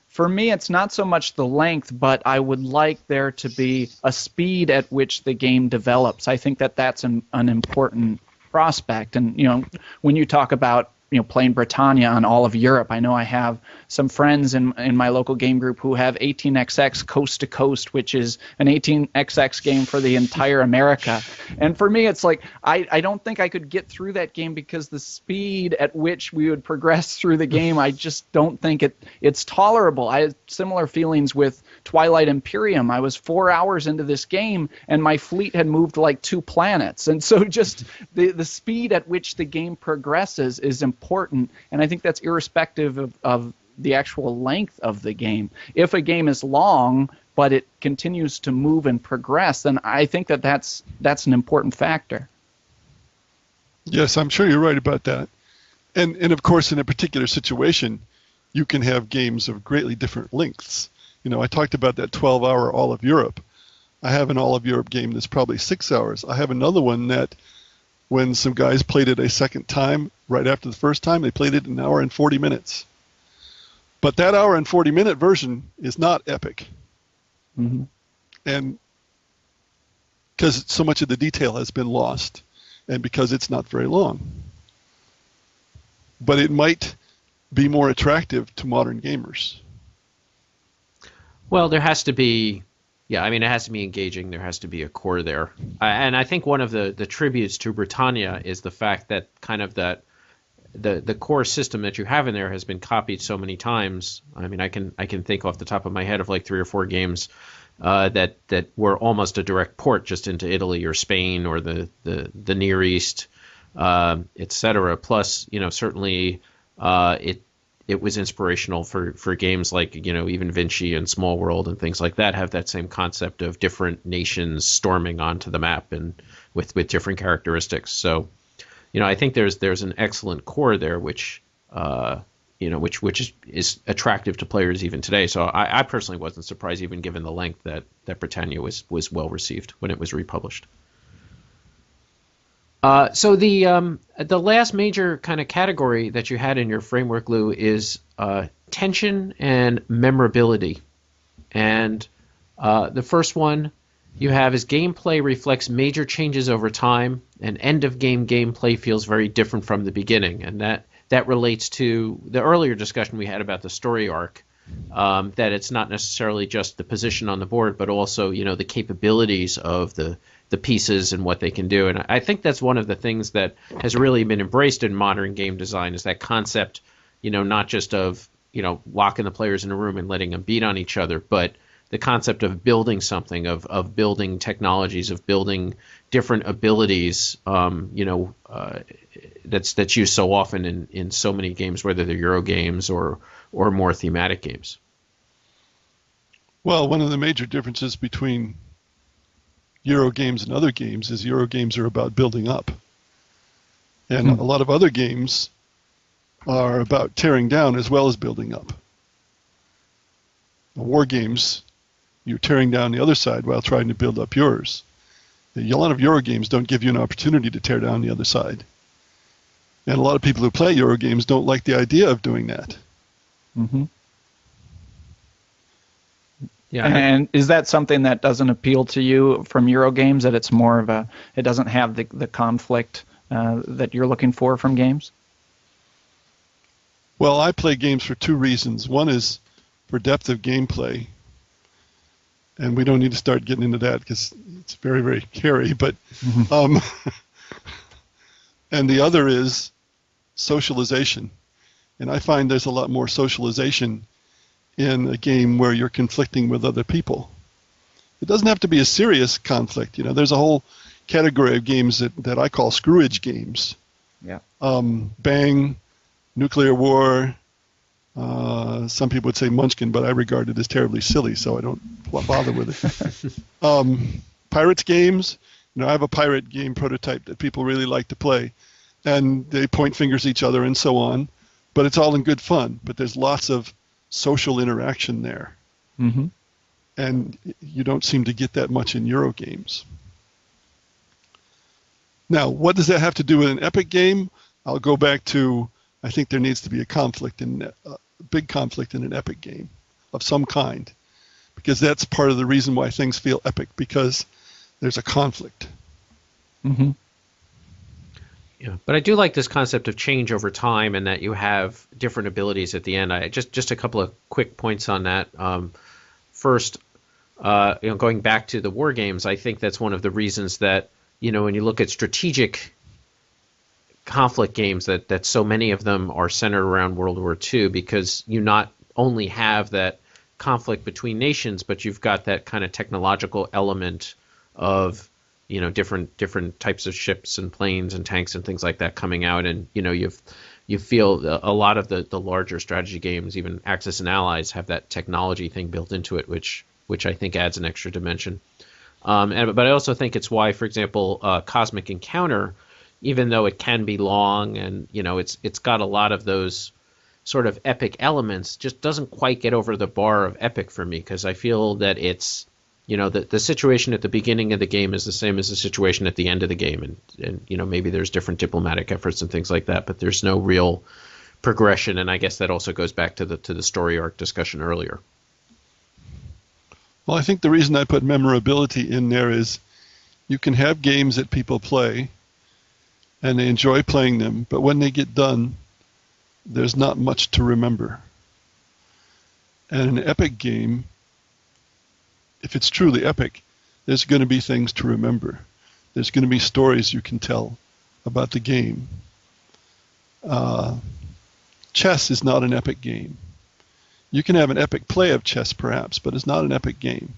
Speaker 2: for me it's not so much the length, but I would like there to be a speed at which the game develops. I think that's an important prospect. And when you talk about playing Britannia on all of Europe, I know I have some friends in my local game group who have 18xx Coast to Coast, which is an 18xx game for the entire America. And for me, it's like I don't think I could get through that game because the speed at which we would progress through the game, I just don't think it's tolerable. I had similar feelings with Twilight Imperium. I was 4 hours into this game, and my fleet had moved like 2 planets. And so just the speed at which the game progresses is important, and I think that's irrespective of the actual length of the game. If a game is long but it continues to move and progress, then I think that's an important factor.
Speaker 4: Yes, I'm sure you're right about that. And of course, in a particular situation, you can have games of greatly different lengths. I talked about that 12-hour All of Europe. I have an All of Europe game that's probably 6 hours. I have another one that, when some guys played it a second time, right after the first time, they played it an hour and 40 minutes. But that hour and 40-minute version is not epic. And because so much of the detail has been lost, and because it's not very long. But it might be more attractive to modern gamers.
Speaker 3: Well, there has to be, it has to be engaging. There has to be a core there. And I think one of the tributes to Britannia is the fact that kind of that the core system that you have in there has been copied so many times. I mean, I can think off the top of my head of like 3 or 4 games that were almost a direct port just into Italy or Spain or the Near East, etc. Plus, certainly it was inspirational for games like, even Vinci and Small World and things like that have that same concept of different nations storming onto the map and with different characteristics. So I think there's an excellent core there, which which is attractive to players even today. So I personally wasn't surprised, even given the length, that Britannia was well received when it was republished. So the last major kind of category that you had in your framework, Lou, is tension and memorability. And the first one you have is gameplay reflects major changes over time, and end-of-game gameplay feels very different from the beginning. And that relates to the earlier discussion we had about the story arc, that it's not necessarily just the position on the board, but also, the capabilities of the pieces and what they can do. And I think that's one of the things that has really been embraced in modern game design, is that concept, not just of, locking the players in a room and letting them beat on each other, but the concept of building something, of building technologies, of building different abilities, that's used so often in so many games, whether they're Euro games or more thematic games.
Speaker 4: Well, one of the major differences between Euro games and other games is Euro games are about building up. And a lot of other games are about tearing down as well as building up. War games, you're tearing down the other side while trying to build up yours. A lot of Euro games don't give you an opportunity to tear down the other side. And a lot of people who play Euro games don't like the idea of doing that.
Speaker 2: Mm-hmm.
Speaker 3: Yeah.
Speaker 2: And is that something that doesn't appeal to you from Euro games, that it's more of it doesn't have the conflict that you're looking for from games?
Speaker 4: Well, I play games for two reasons. One is for depth of gameplay. And we don't need to start getting into that because it's very, very hairy. But and the other is socialization. And I find there's a lot more socialization in a game where you're conflicting with other people. It doesn't have to be a serious conflict. There's a whole category of games that I call screwage games.
Speaker 2: Yeah.
Speaker 4: Bang, nuclear war. Some people would say Munchkin, but I regard it as terribly silly, so I don't bother with it. Pirates games. I have a pirate game prototype that people really like to play, and they point fingers at each other and so on, but it's all in good fun. But there's lots of social interaction there.
Speaker 2: Mm-hmm.
Speaker 4: And you don't seem to get that much in Euro games. Now, what does that have to do with an epic game? I'll go back to, I think there needs to be a big conflict in an epic game of some kind, because that's part of the reason why things feel epic, because there's a conflict.
Speaker 2: Mm-hmm.
Speaker 3: Yeah, but I do like this concept of change over time, and that you have different abilities at the end. Just a couple of quick points on that. First, going back to the war games, I think that's one of the reasons that, when you look at strategic conflict games, that so many of them are centered around World War II, because you not only have that conflict between nations, but you've got that kind of technological element of different types of ships and planes and tanks and things like that coming out, and you feel a lot of the larger strategy games, even Axis and Allies, have that technology thing built into it, which I think adds an extra dimension. But I also think it's why, for example, Cosmic Encounter, even though it can be long and it's got a lot of those sort of epic elements, just doesn't quite get over the bar of epic for me, because I feel that it's the situation at the beginning of the game is the same as the situation at the end of the game, and maybe there's different diplomatic efforts and things like that, but there's no real progression, and I guess that also goes back to the story arc discussion earlier.
Speaker 4: Well, I think the reason I put memorability in there is you can have games that people play and they enjoy playing them, but when they get done, there's not much to remember. And an epic game, if it's truly epic, there's going to be things to remember. There's going to be stories you can tell about the game. Chess is not an epic game. You can have an epic play of chess, perhaps, but it's not an epic game.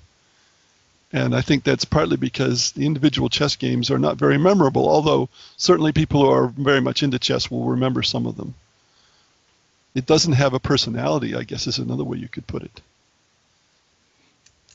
Speaker 4: And I think that's partly because the individual chess games are not very memorable, although certainly people who are very much into chess will remember some of them. It doesn't have a personality, I guess, is another way you could put it.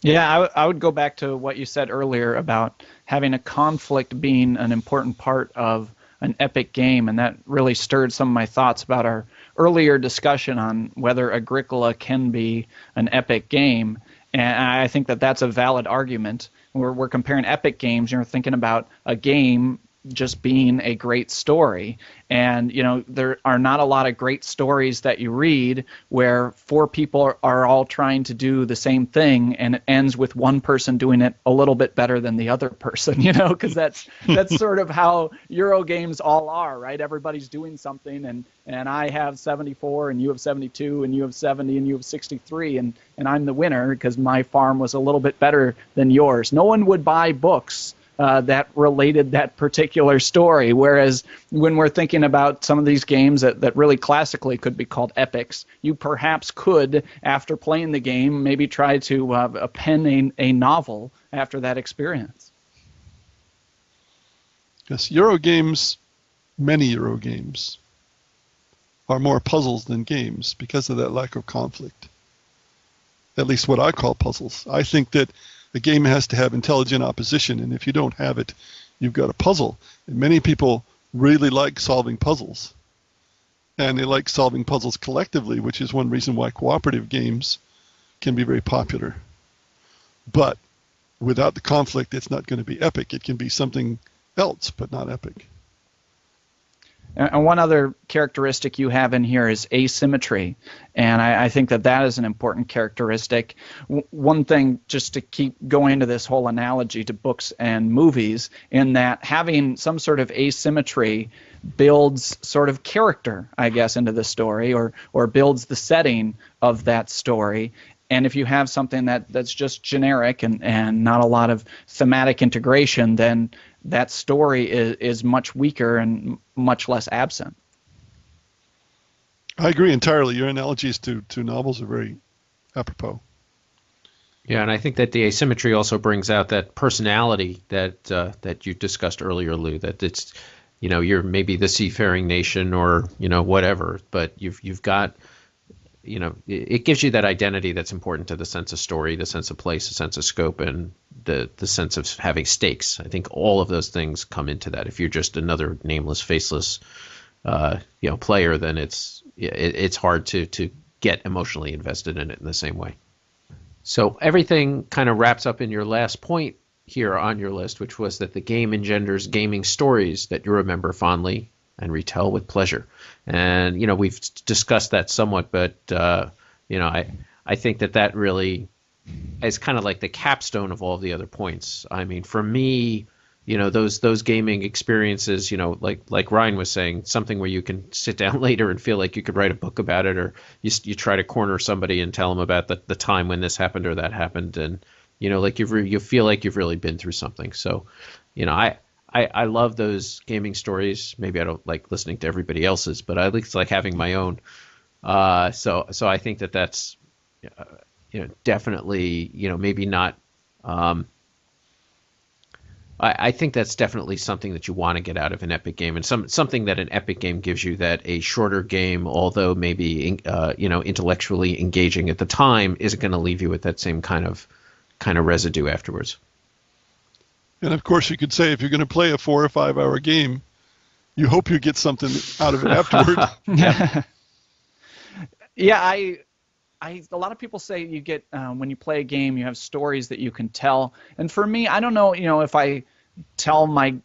Speaker 2: Yeah, I would go back to what you said earlier about having a conflict being an important part of an epic game, and that really stirred some of my thoughts about our earlier discussion on whether Agricola can be an epic game. And I think that that's a valid argument. We're comparing epic games. You're thinking about a game just being a great story. And, there are not a lot of great stories that you read where four people are all trying to do the same thing and it ends with one person doing it a little bit better than the other person, because that's sort of how Euro games all are, right? Everybody's doing something and I have 74 and you have 72 and you have 70 and you have 63 and I'm the winner because my farm was a little bit better than yours. No one would buy books that related that particular story. Whereas when we're thinking about some of these games that really classically could be called epics, you perhaps could, after playing the game, maybe try to pen a novel after that experience.
Speaker 4: Yes, Euro games, many Euro games, are more puzzles than games because of that lack of conflict. At least what I call puzzles. I think that a game has to have intelligent opposition, and if you don't have it, you've got a puzzle. And many people really like solving puzzles. And they like solving puzzles collectively, which is one reason why cooperative games can be very popular. But without the conflict, it's not going to be epic. It can be something else, but not epic.
Speaker 2: And one other characteristic you have in here is asymmetry. And I think that is an important characteristic. One thing, just to keep going to this whole analogy to books and movies, in that having some sort of asymmetry builds sort of character, I guess, into the story, or builds the setting of that story. And if you have something that's just generic and not a lot of thematic integration, then that story is much weaker and much less absent.
Speaker 4: I agree entirely. Your analogies to novels are very apropos.
Speaker 3: Yeah, and I think that the asymmetry also brings out that personality that you discussed earlier, Lou. That it's, you're maybe the seafaring nation or whatever, but you've got, it gives you that identity that's important to the sense of story, the sense of place, the sense of scope, and the sense of having stakes. I think all of those things come into that. If you're just another nameless, faceless, player, then it's hard to get emotionally invested in it in the same way. So everything kind of wraps up in your last point here on your list, which was that the game engenders gaming stories that you remember fondly and retell with pleasure. And, we've discussed that somewhat, but, I think that really is kind of like the capstone of all the other points. I mean, for me, those gaming experiences, like Ryan was saying, something where you can sit down later and feel like you could write a book about it, or you try to corner somebody and tell them about the time when this happened or that happened. And, like you feel like you've really been through something. So, I love those gaming stories. Maybe I don't like listening to everybody else's, but I at least like having my own. So I think that's, definitely, maybe not. I think that's definitely something that you want to get out of an epic game, and something that an epic game gives you that a shorter game, although maybe intellectually engaging at the time, isn't going to leave you with that same kind of residue afterwards.
Speaker 4: And of course, you could say if you're going to play a 4 or 5 hour game, you hope you get something out of it afterward.
Speaker 2: Yeah, a lot of people say you get when you play a game, you have stories that you can tell. And for me, I don't know, if I tell my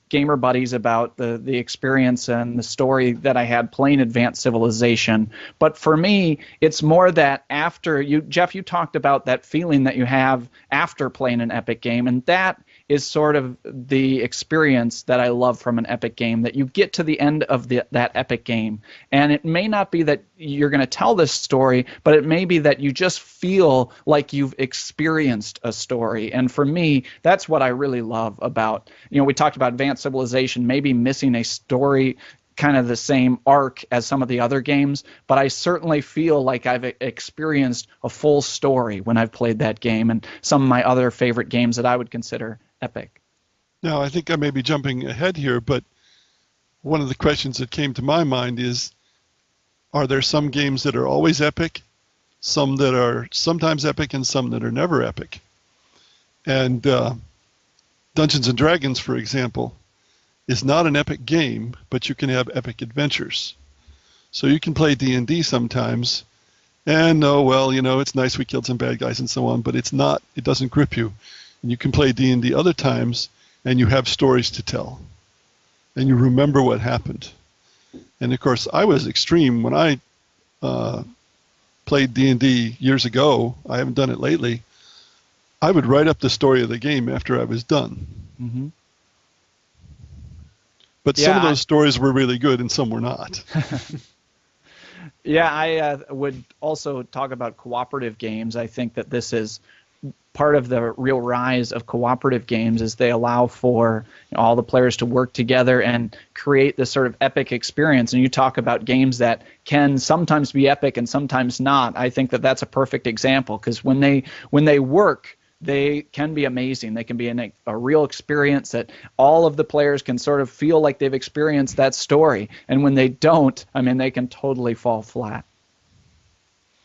Speaker 2: gamer buddies about the experience and the story that I had playing Advanced Civilization. But for me, it's more that after Jeff, you talked about that feeling that you have after playing an epic game, and that is sort of the experience that I love from an epic game, that you get to the end of that epic game. And it may not be that you're going to tell this story, but it may be that you just feel like you've experienced a story. And for me, that's what I really love about, we talked about Advanced Civilization maybe missing a story kind of the same arc as some of the other games, but I certainly feel like I've experienced a full story when I've played that game, and some of my other favorite games that I would consider epic.
Speaker 4: Now, I think I may be jumping ahead here, but one of the questions that came to my mind is, are there some games that are always epic, some that are sometimes epic, and some that are never epic? And Dungeons & Dragons, for example, is not an epic game, but you can have epic adventures. So you can play D&D sometimes, and it's nice we killed some bad guys and so on, but it doesn't grip you. And you can play D&D other times, and you have stories to tell, and you remember what happened. And of course, I was extreme when I played D&D years ago. I haven't done it lately. I would write up the story of the game after I was done.
Speaker 2: Mm-hmm.
Speaker 4: But some of those stories were really good and some were not.
Speaker 2: Yeah, I would also talk about cooperative games. I think that this is part of the real rise of cooperative games, is they allow for all the players to work together and create this sort of epic experience. And you talk about games that can sometimes be epic and sometimes not. I think that that's a perfect example, because when they work, they can be amazing. They can be a real experience that all of the players can sort of feel like they've experienced that story. And when they don't, they can totally fall flat.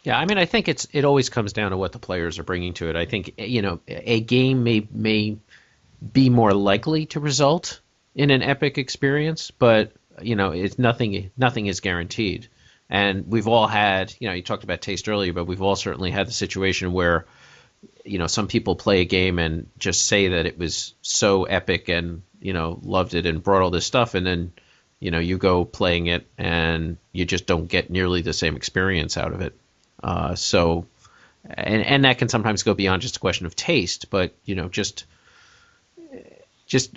Speaker 3: Yeah, I think it always comes down to what the players are bringing to it. I think, a game may be more likely to result in an epic experience, but, it's nothing is guaranteed. And we've all had, you talked about taste earlier, but we've all certainly had the situation where, some people play a game and just say that it was so epic and, loved it and brought all this stuff, and then, you go playing it and you just don't get nearly the same experience out of it. And that can sometimes go beyond just a question of taste, but, just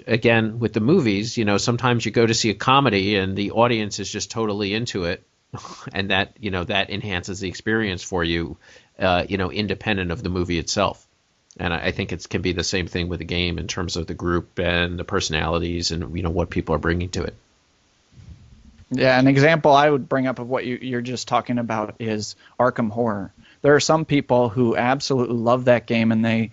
Speaker 3: again, with the movies, sometimes you go to see a comedy and the audience is just totally into it, and that, that enhances the experience for you, independent of the movie itself. And I think it can be the same thing with a game in terms of the group and the personalities and, what people are bringing to it.
Speaker 2: Yeah, an example I would bring up of what you're just talking about is Arkham Horror. There are some people who absolutely love that game, and they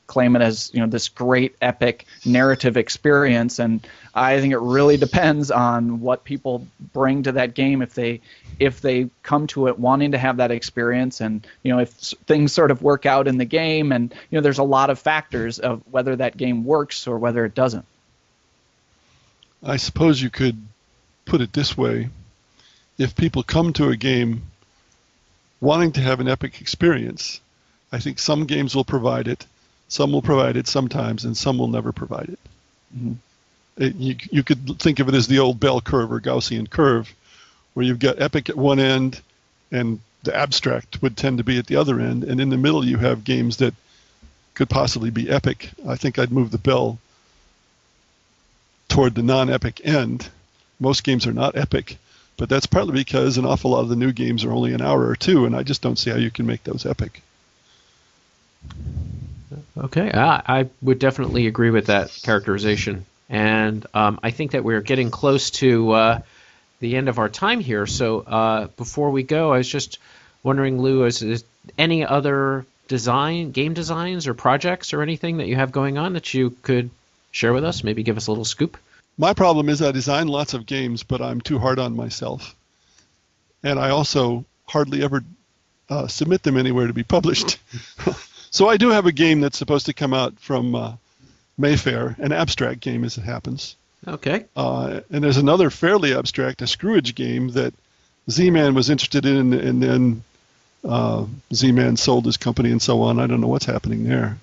Speaker 2: claim it as this great epic narrative experience. And I think it really depends on what people bring to that game. If they come to it wanting to have that experience, and if things sort of work out in the game, and there's a lot of factors of whether that game works or whether it doesn't.
Speaker 4: I suppose you could put it this way: if people come to a game wanting to have an epic experience, I think some games will provide it, some will provide it sometimes, and some will never provide it. Mm-hmm. You could think of it as the old bell curve or Gaussian curve, where you've got epic at one end and the abstract would tend to be at the other end, and in the middle you have games that could possibly be epic. I think I'd move the bell toward the non-epic end. Most games are not epic, but that's partly because an awful lot of the new games are only an hour or two, and I just don't see how you can make those epic.
Speaker 3: Okay, I would definitely agree with that characterization. And I think that we're getting close to the end of our time here. So before we go, I was just wondering, Lou, is any other game designs or projects or anything that you have going on that you could share with us? Maybe give us a little scoop?
Speaker 4: My problem is I design lots of games, but I'm too hard on myself. And I also hardly ever submit them anywhere to be published. So I do have a game that's supposed to come out from Mayfair, an abstract game as it happens.
Speaker 3: Okay.
Speaker 4: And there's another fairly abstract, a Screwage game that Z-Man was interested in, and then Z-Man sold his company and so on. I don't know what's happening there.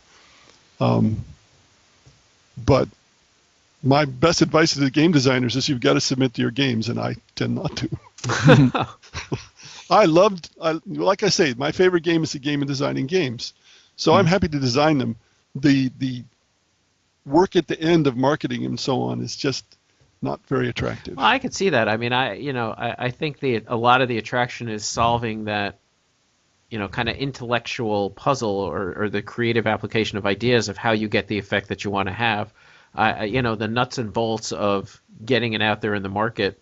Speaker 4: But my best advice to the game designers is you've got to submit to your games, and I tend not to. Like I say, my favorite game is the game of designing games. So I'm happy to design them. The work at the end of marketing and so on is just not very attractive.
Speaker 3: Well, I could see that. I think a lot of the attraction is solving that, kind of intellectual puzzle or the creative application of ideas of how you get the effect that you want to have. The nuts and bolts of getting it out there in the market,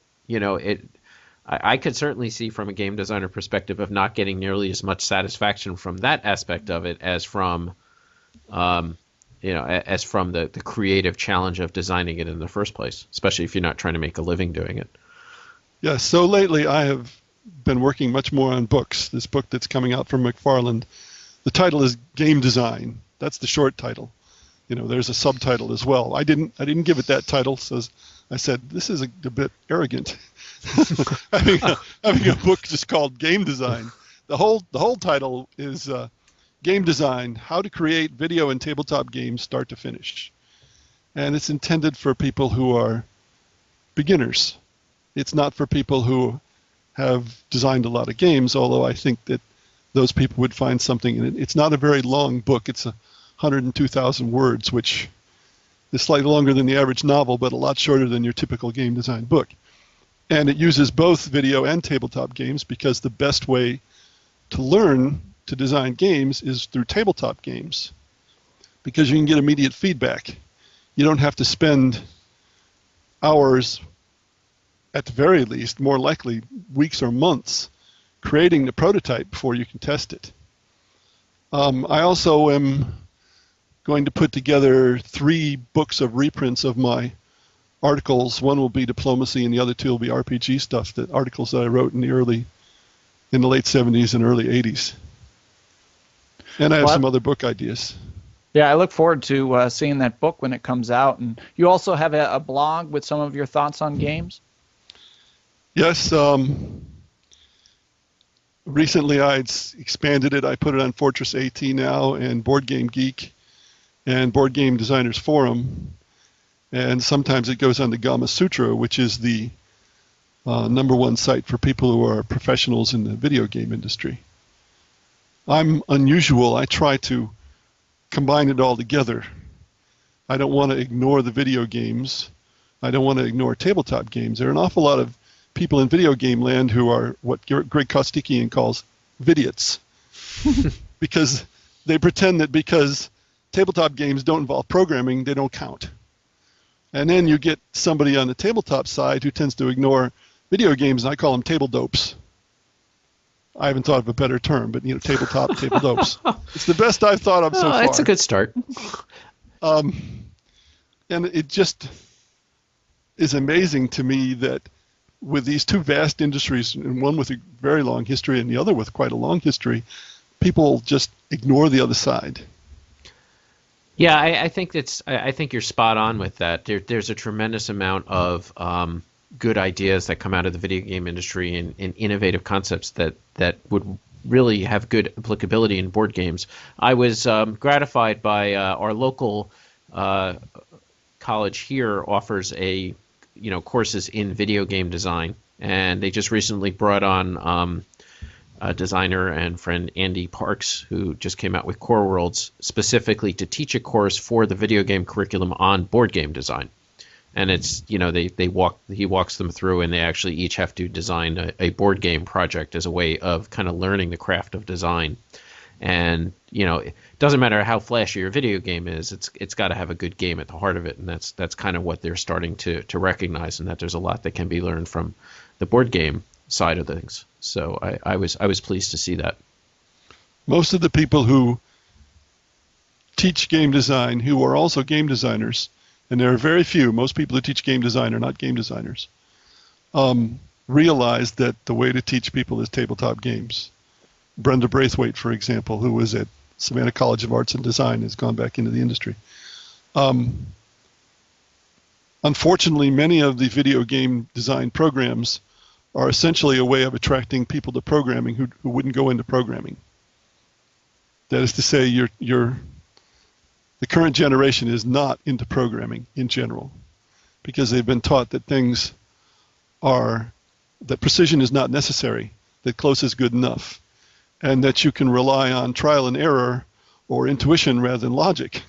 Speaker 3: I could certainly see from a game designer perspective of not getting nearly as much satisfaction from that aspect of it as from, the creative challenge of designing it in the first place, especially if you're not trying to make a living doing it.
Speaker 4: Yeah, so lately I have been working much more on books. This book that's coming out from McFarland, the title is Game Design. That's the short title. there's a subtitle as well. I didn't give it that title, so I said this is a bit arrogant. having a book just called Game Design. The whole title is Game Design: How to Create Video and Tabletop Games Start to Finish, and it's intended for people who are beginners. It's not for people who have designed a lot of games, although I think that those people would find something in it. It's not a very long book. It's 102,000 words, which is slightly longer than the average novel, but a lot shorter than your typical game design book. And it uses both video and tabletop games because the best way to learn to design games is through tabletop games, because you can get immediate feedback. You don't have to spend hours, at the very least, more likely weeks or months, creating the prototype before you can test it. I also am going to put together 3 books of reprints of my articles. One will be diplomacy, and the other 2 will be RPG stuff, the articles that I wrote in the late 70s and early 80s. And I have some other book ideas.
Speaker 2: Yeah, I look forward to seeing that book when it comes out. And you also have a blog with some of your thoughts on games?
Speaker 4: Yes. Recently I expanded it. I put it on Fortress AT now and Board Game Geek and Board Game Designers Forum. And sometimes it goes on to Gama Sutra, which is the #1 site for people who are professionals in the video game industry. I'm unusual. I try to combine it all together. I don't want to ignore the video games. I don't want to ignore tabletop games. There are an awful lot of people in video game land who are what Greg Kostikian calls vidiots, because they pretend that because tabletop games don't involve programming, they don't count. And then you get somebody on the tabletop side who tends to ignore video games, and I call them table dopes. I haven't thought of a better term, but tabletop table dopes. It's the best I've thought of so far.
Speaker 3: It's a good start.
Speaker 4: And it just is amazing to me that with these 2 vast industries, and one with a very long history and the other with quite a long history, people just ignore the other side.
Speaker 3: Yeah, I think I think you're spot on with that. There's a tremendous amount of good ideas that come out of the video game industry and innovative concepts that would really have good applicability in board games. I was gratified by our local college here offers courses in video game design, and they just recently brought on a designer and friend Andy Parks, who just came out with Core Worlds specifically to teach a course for the video game curriculum on board game design. And it's he walks them through, and they actually each have to design a board game project as a way of kind of learning the craft of design. And it doesn't matter how flashy your video game is, it's got to have a good game at the heart of it, and that's kind of what they're starting to recognize, and that there's a lot that can be learned from the board game side of things. So I was pleased to see that.
Speaker 4: Most of the people who teach game design who are also game designers, and there are very few, most people who teach game design are not game designers, realize that the way to teach people is tabletop games. Brenda Braithwaite, for example, who was at Savannah College of Arts and Design, has gone back into the industry. Unfortunately, many of the video game design programs are essentially a way of attracting people to programming who wouldn't go into programming. That is to say, the current generation is not into programming in general, because they've been taught that that precision is not necessary, that close is good enough, and that you can rely on trial and error or intuition rather than logic.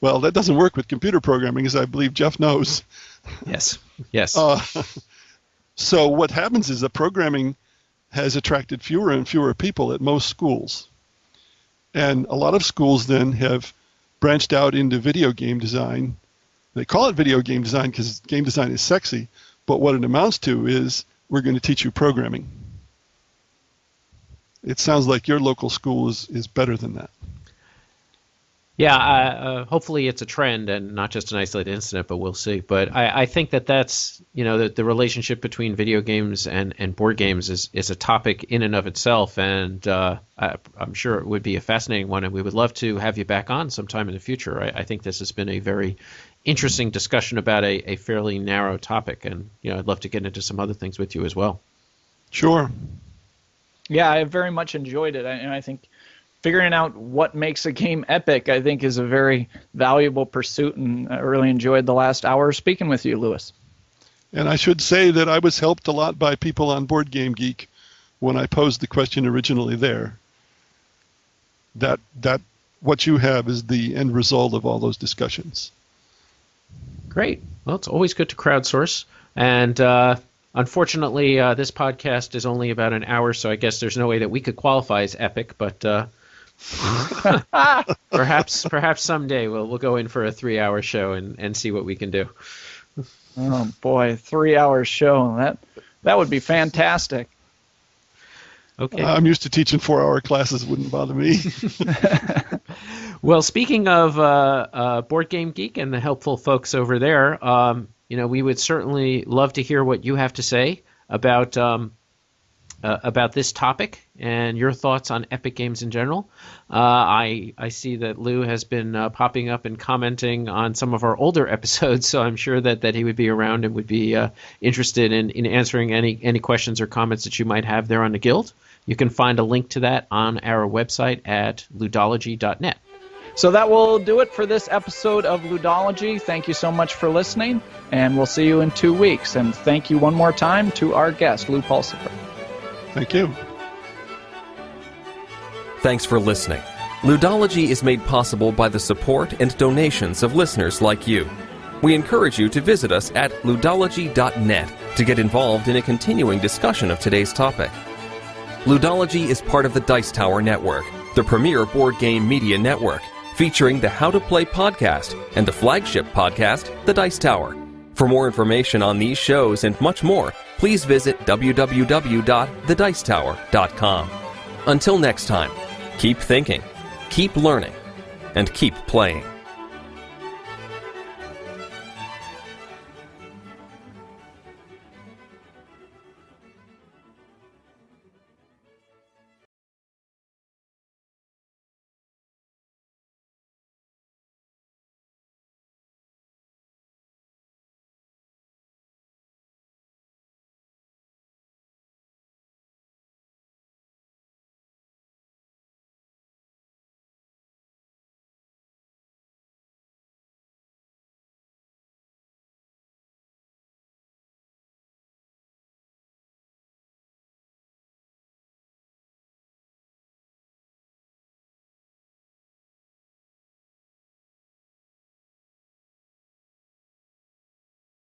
Speaker 4: Well, that doesn't work with computer programming, as I believe Jeff knows.
Speaker 3: Yes.
Speaker 4: So what happens is that programming has attracted fewer and fewer people at most schools. And a lot of schools then have branched out into video game design. They call it video game design because game design is sexy, but what it amounts to is we're going to teach you programming. It sounds like your local school is better than that.
Speaker 3: Yeah, hopefully it's a trend and not just an isolated incident, but we'll see. But I think that's, the relationship between video games and board games is a topic in and of itself, and I'm sure it would be a fascinating one, and we would love to have you back on sometime in the future. I think this has been a very interesting discussion about a fairly narrow topic, and I'd love to get into some other things with you as well.
Speaker 4: Sure.
Speaker 2: Yeah, I very much enjoyed it, and I think figuring out what makes a game epic, I think, is a very valuable pursuit, and I really enjoyed the last hour speaking with you, Louis.
Speaker 4: And I should say that I was helped a lot by people on Board Game Geek when I posed the question originally there. That what you have is the end result of all those discussions.
Speaker 3: Great. Well, it's always good to crowdsource, and unfortunately, this podcast is only about an hour, so I guess there's no way that we could qualify as epic, but perhaps someday we'll go in for a 3-hour show and see what we can do.
Speaker 2: Oh boy, 3-hour show. That would be fantastic.
Speaker 3: Okay.
Speaker 4: I'm used to teaching 4-hour classes. It wouldn't bother me.
Speaker 3: Well, speaking of Board Game Geek and the helpful folks over there, we would certainly love to hear what you have to say about this topic and your thoughts on epic games in general. I see that Lou has been popping up and commenting on some of our older episodes, so I'm sure that he would be around and would be interested in answering any questions or comments that you might have there on the Guild. You can find a link to that on our website at ludology.net.
Speaker 2: So that will do it for this episode of Ludology. Thank you so much for listening, and we'll see you in 2 weeks. And thank you one more time to our guest, Lou Pulsifer.
Speaker 4: Thank you.
Speaker 1: Thanks for listening. Ludology is made possible by the support and donations of listeners like you. We encourage you to visit us at ludology.net to get involved in a continuing discussion of today's topic. Ludology is part of the Dice Tower Network, the premier board game media network, featuring the How to Play podcast and the flagship podcast, The Dice Tower. For more information on these shows and much more, please visit www.thedicetower.com. Until next time, keep thinking, keep learning, and keep playing.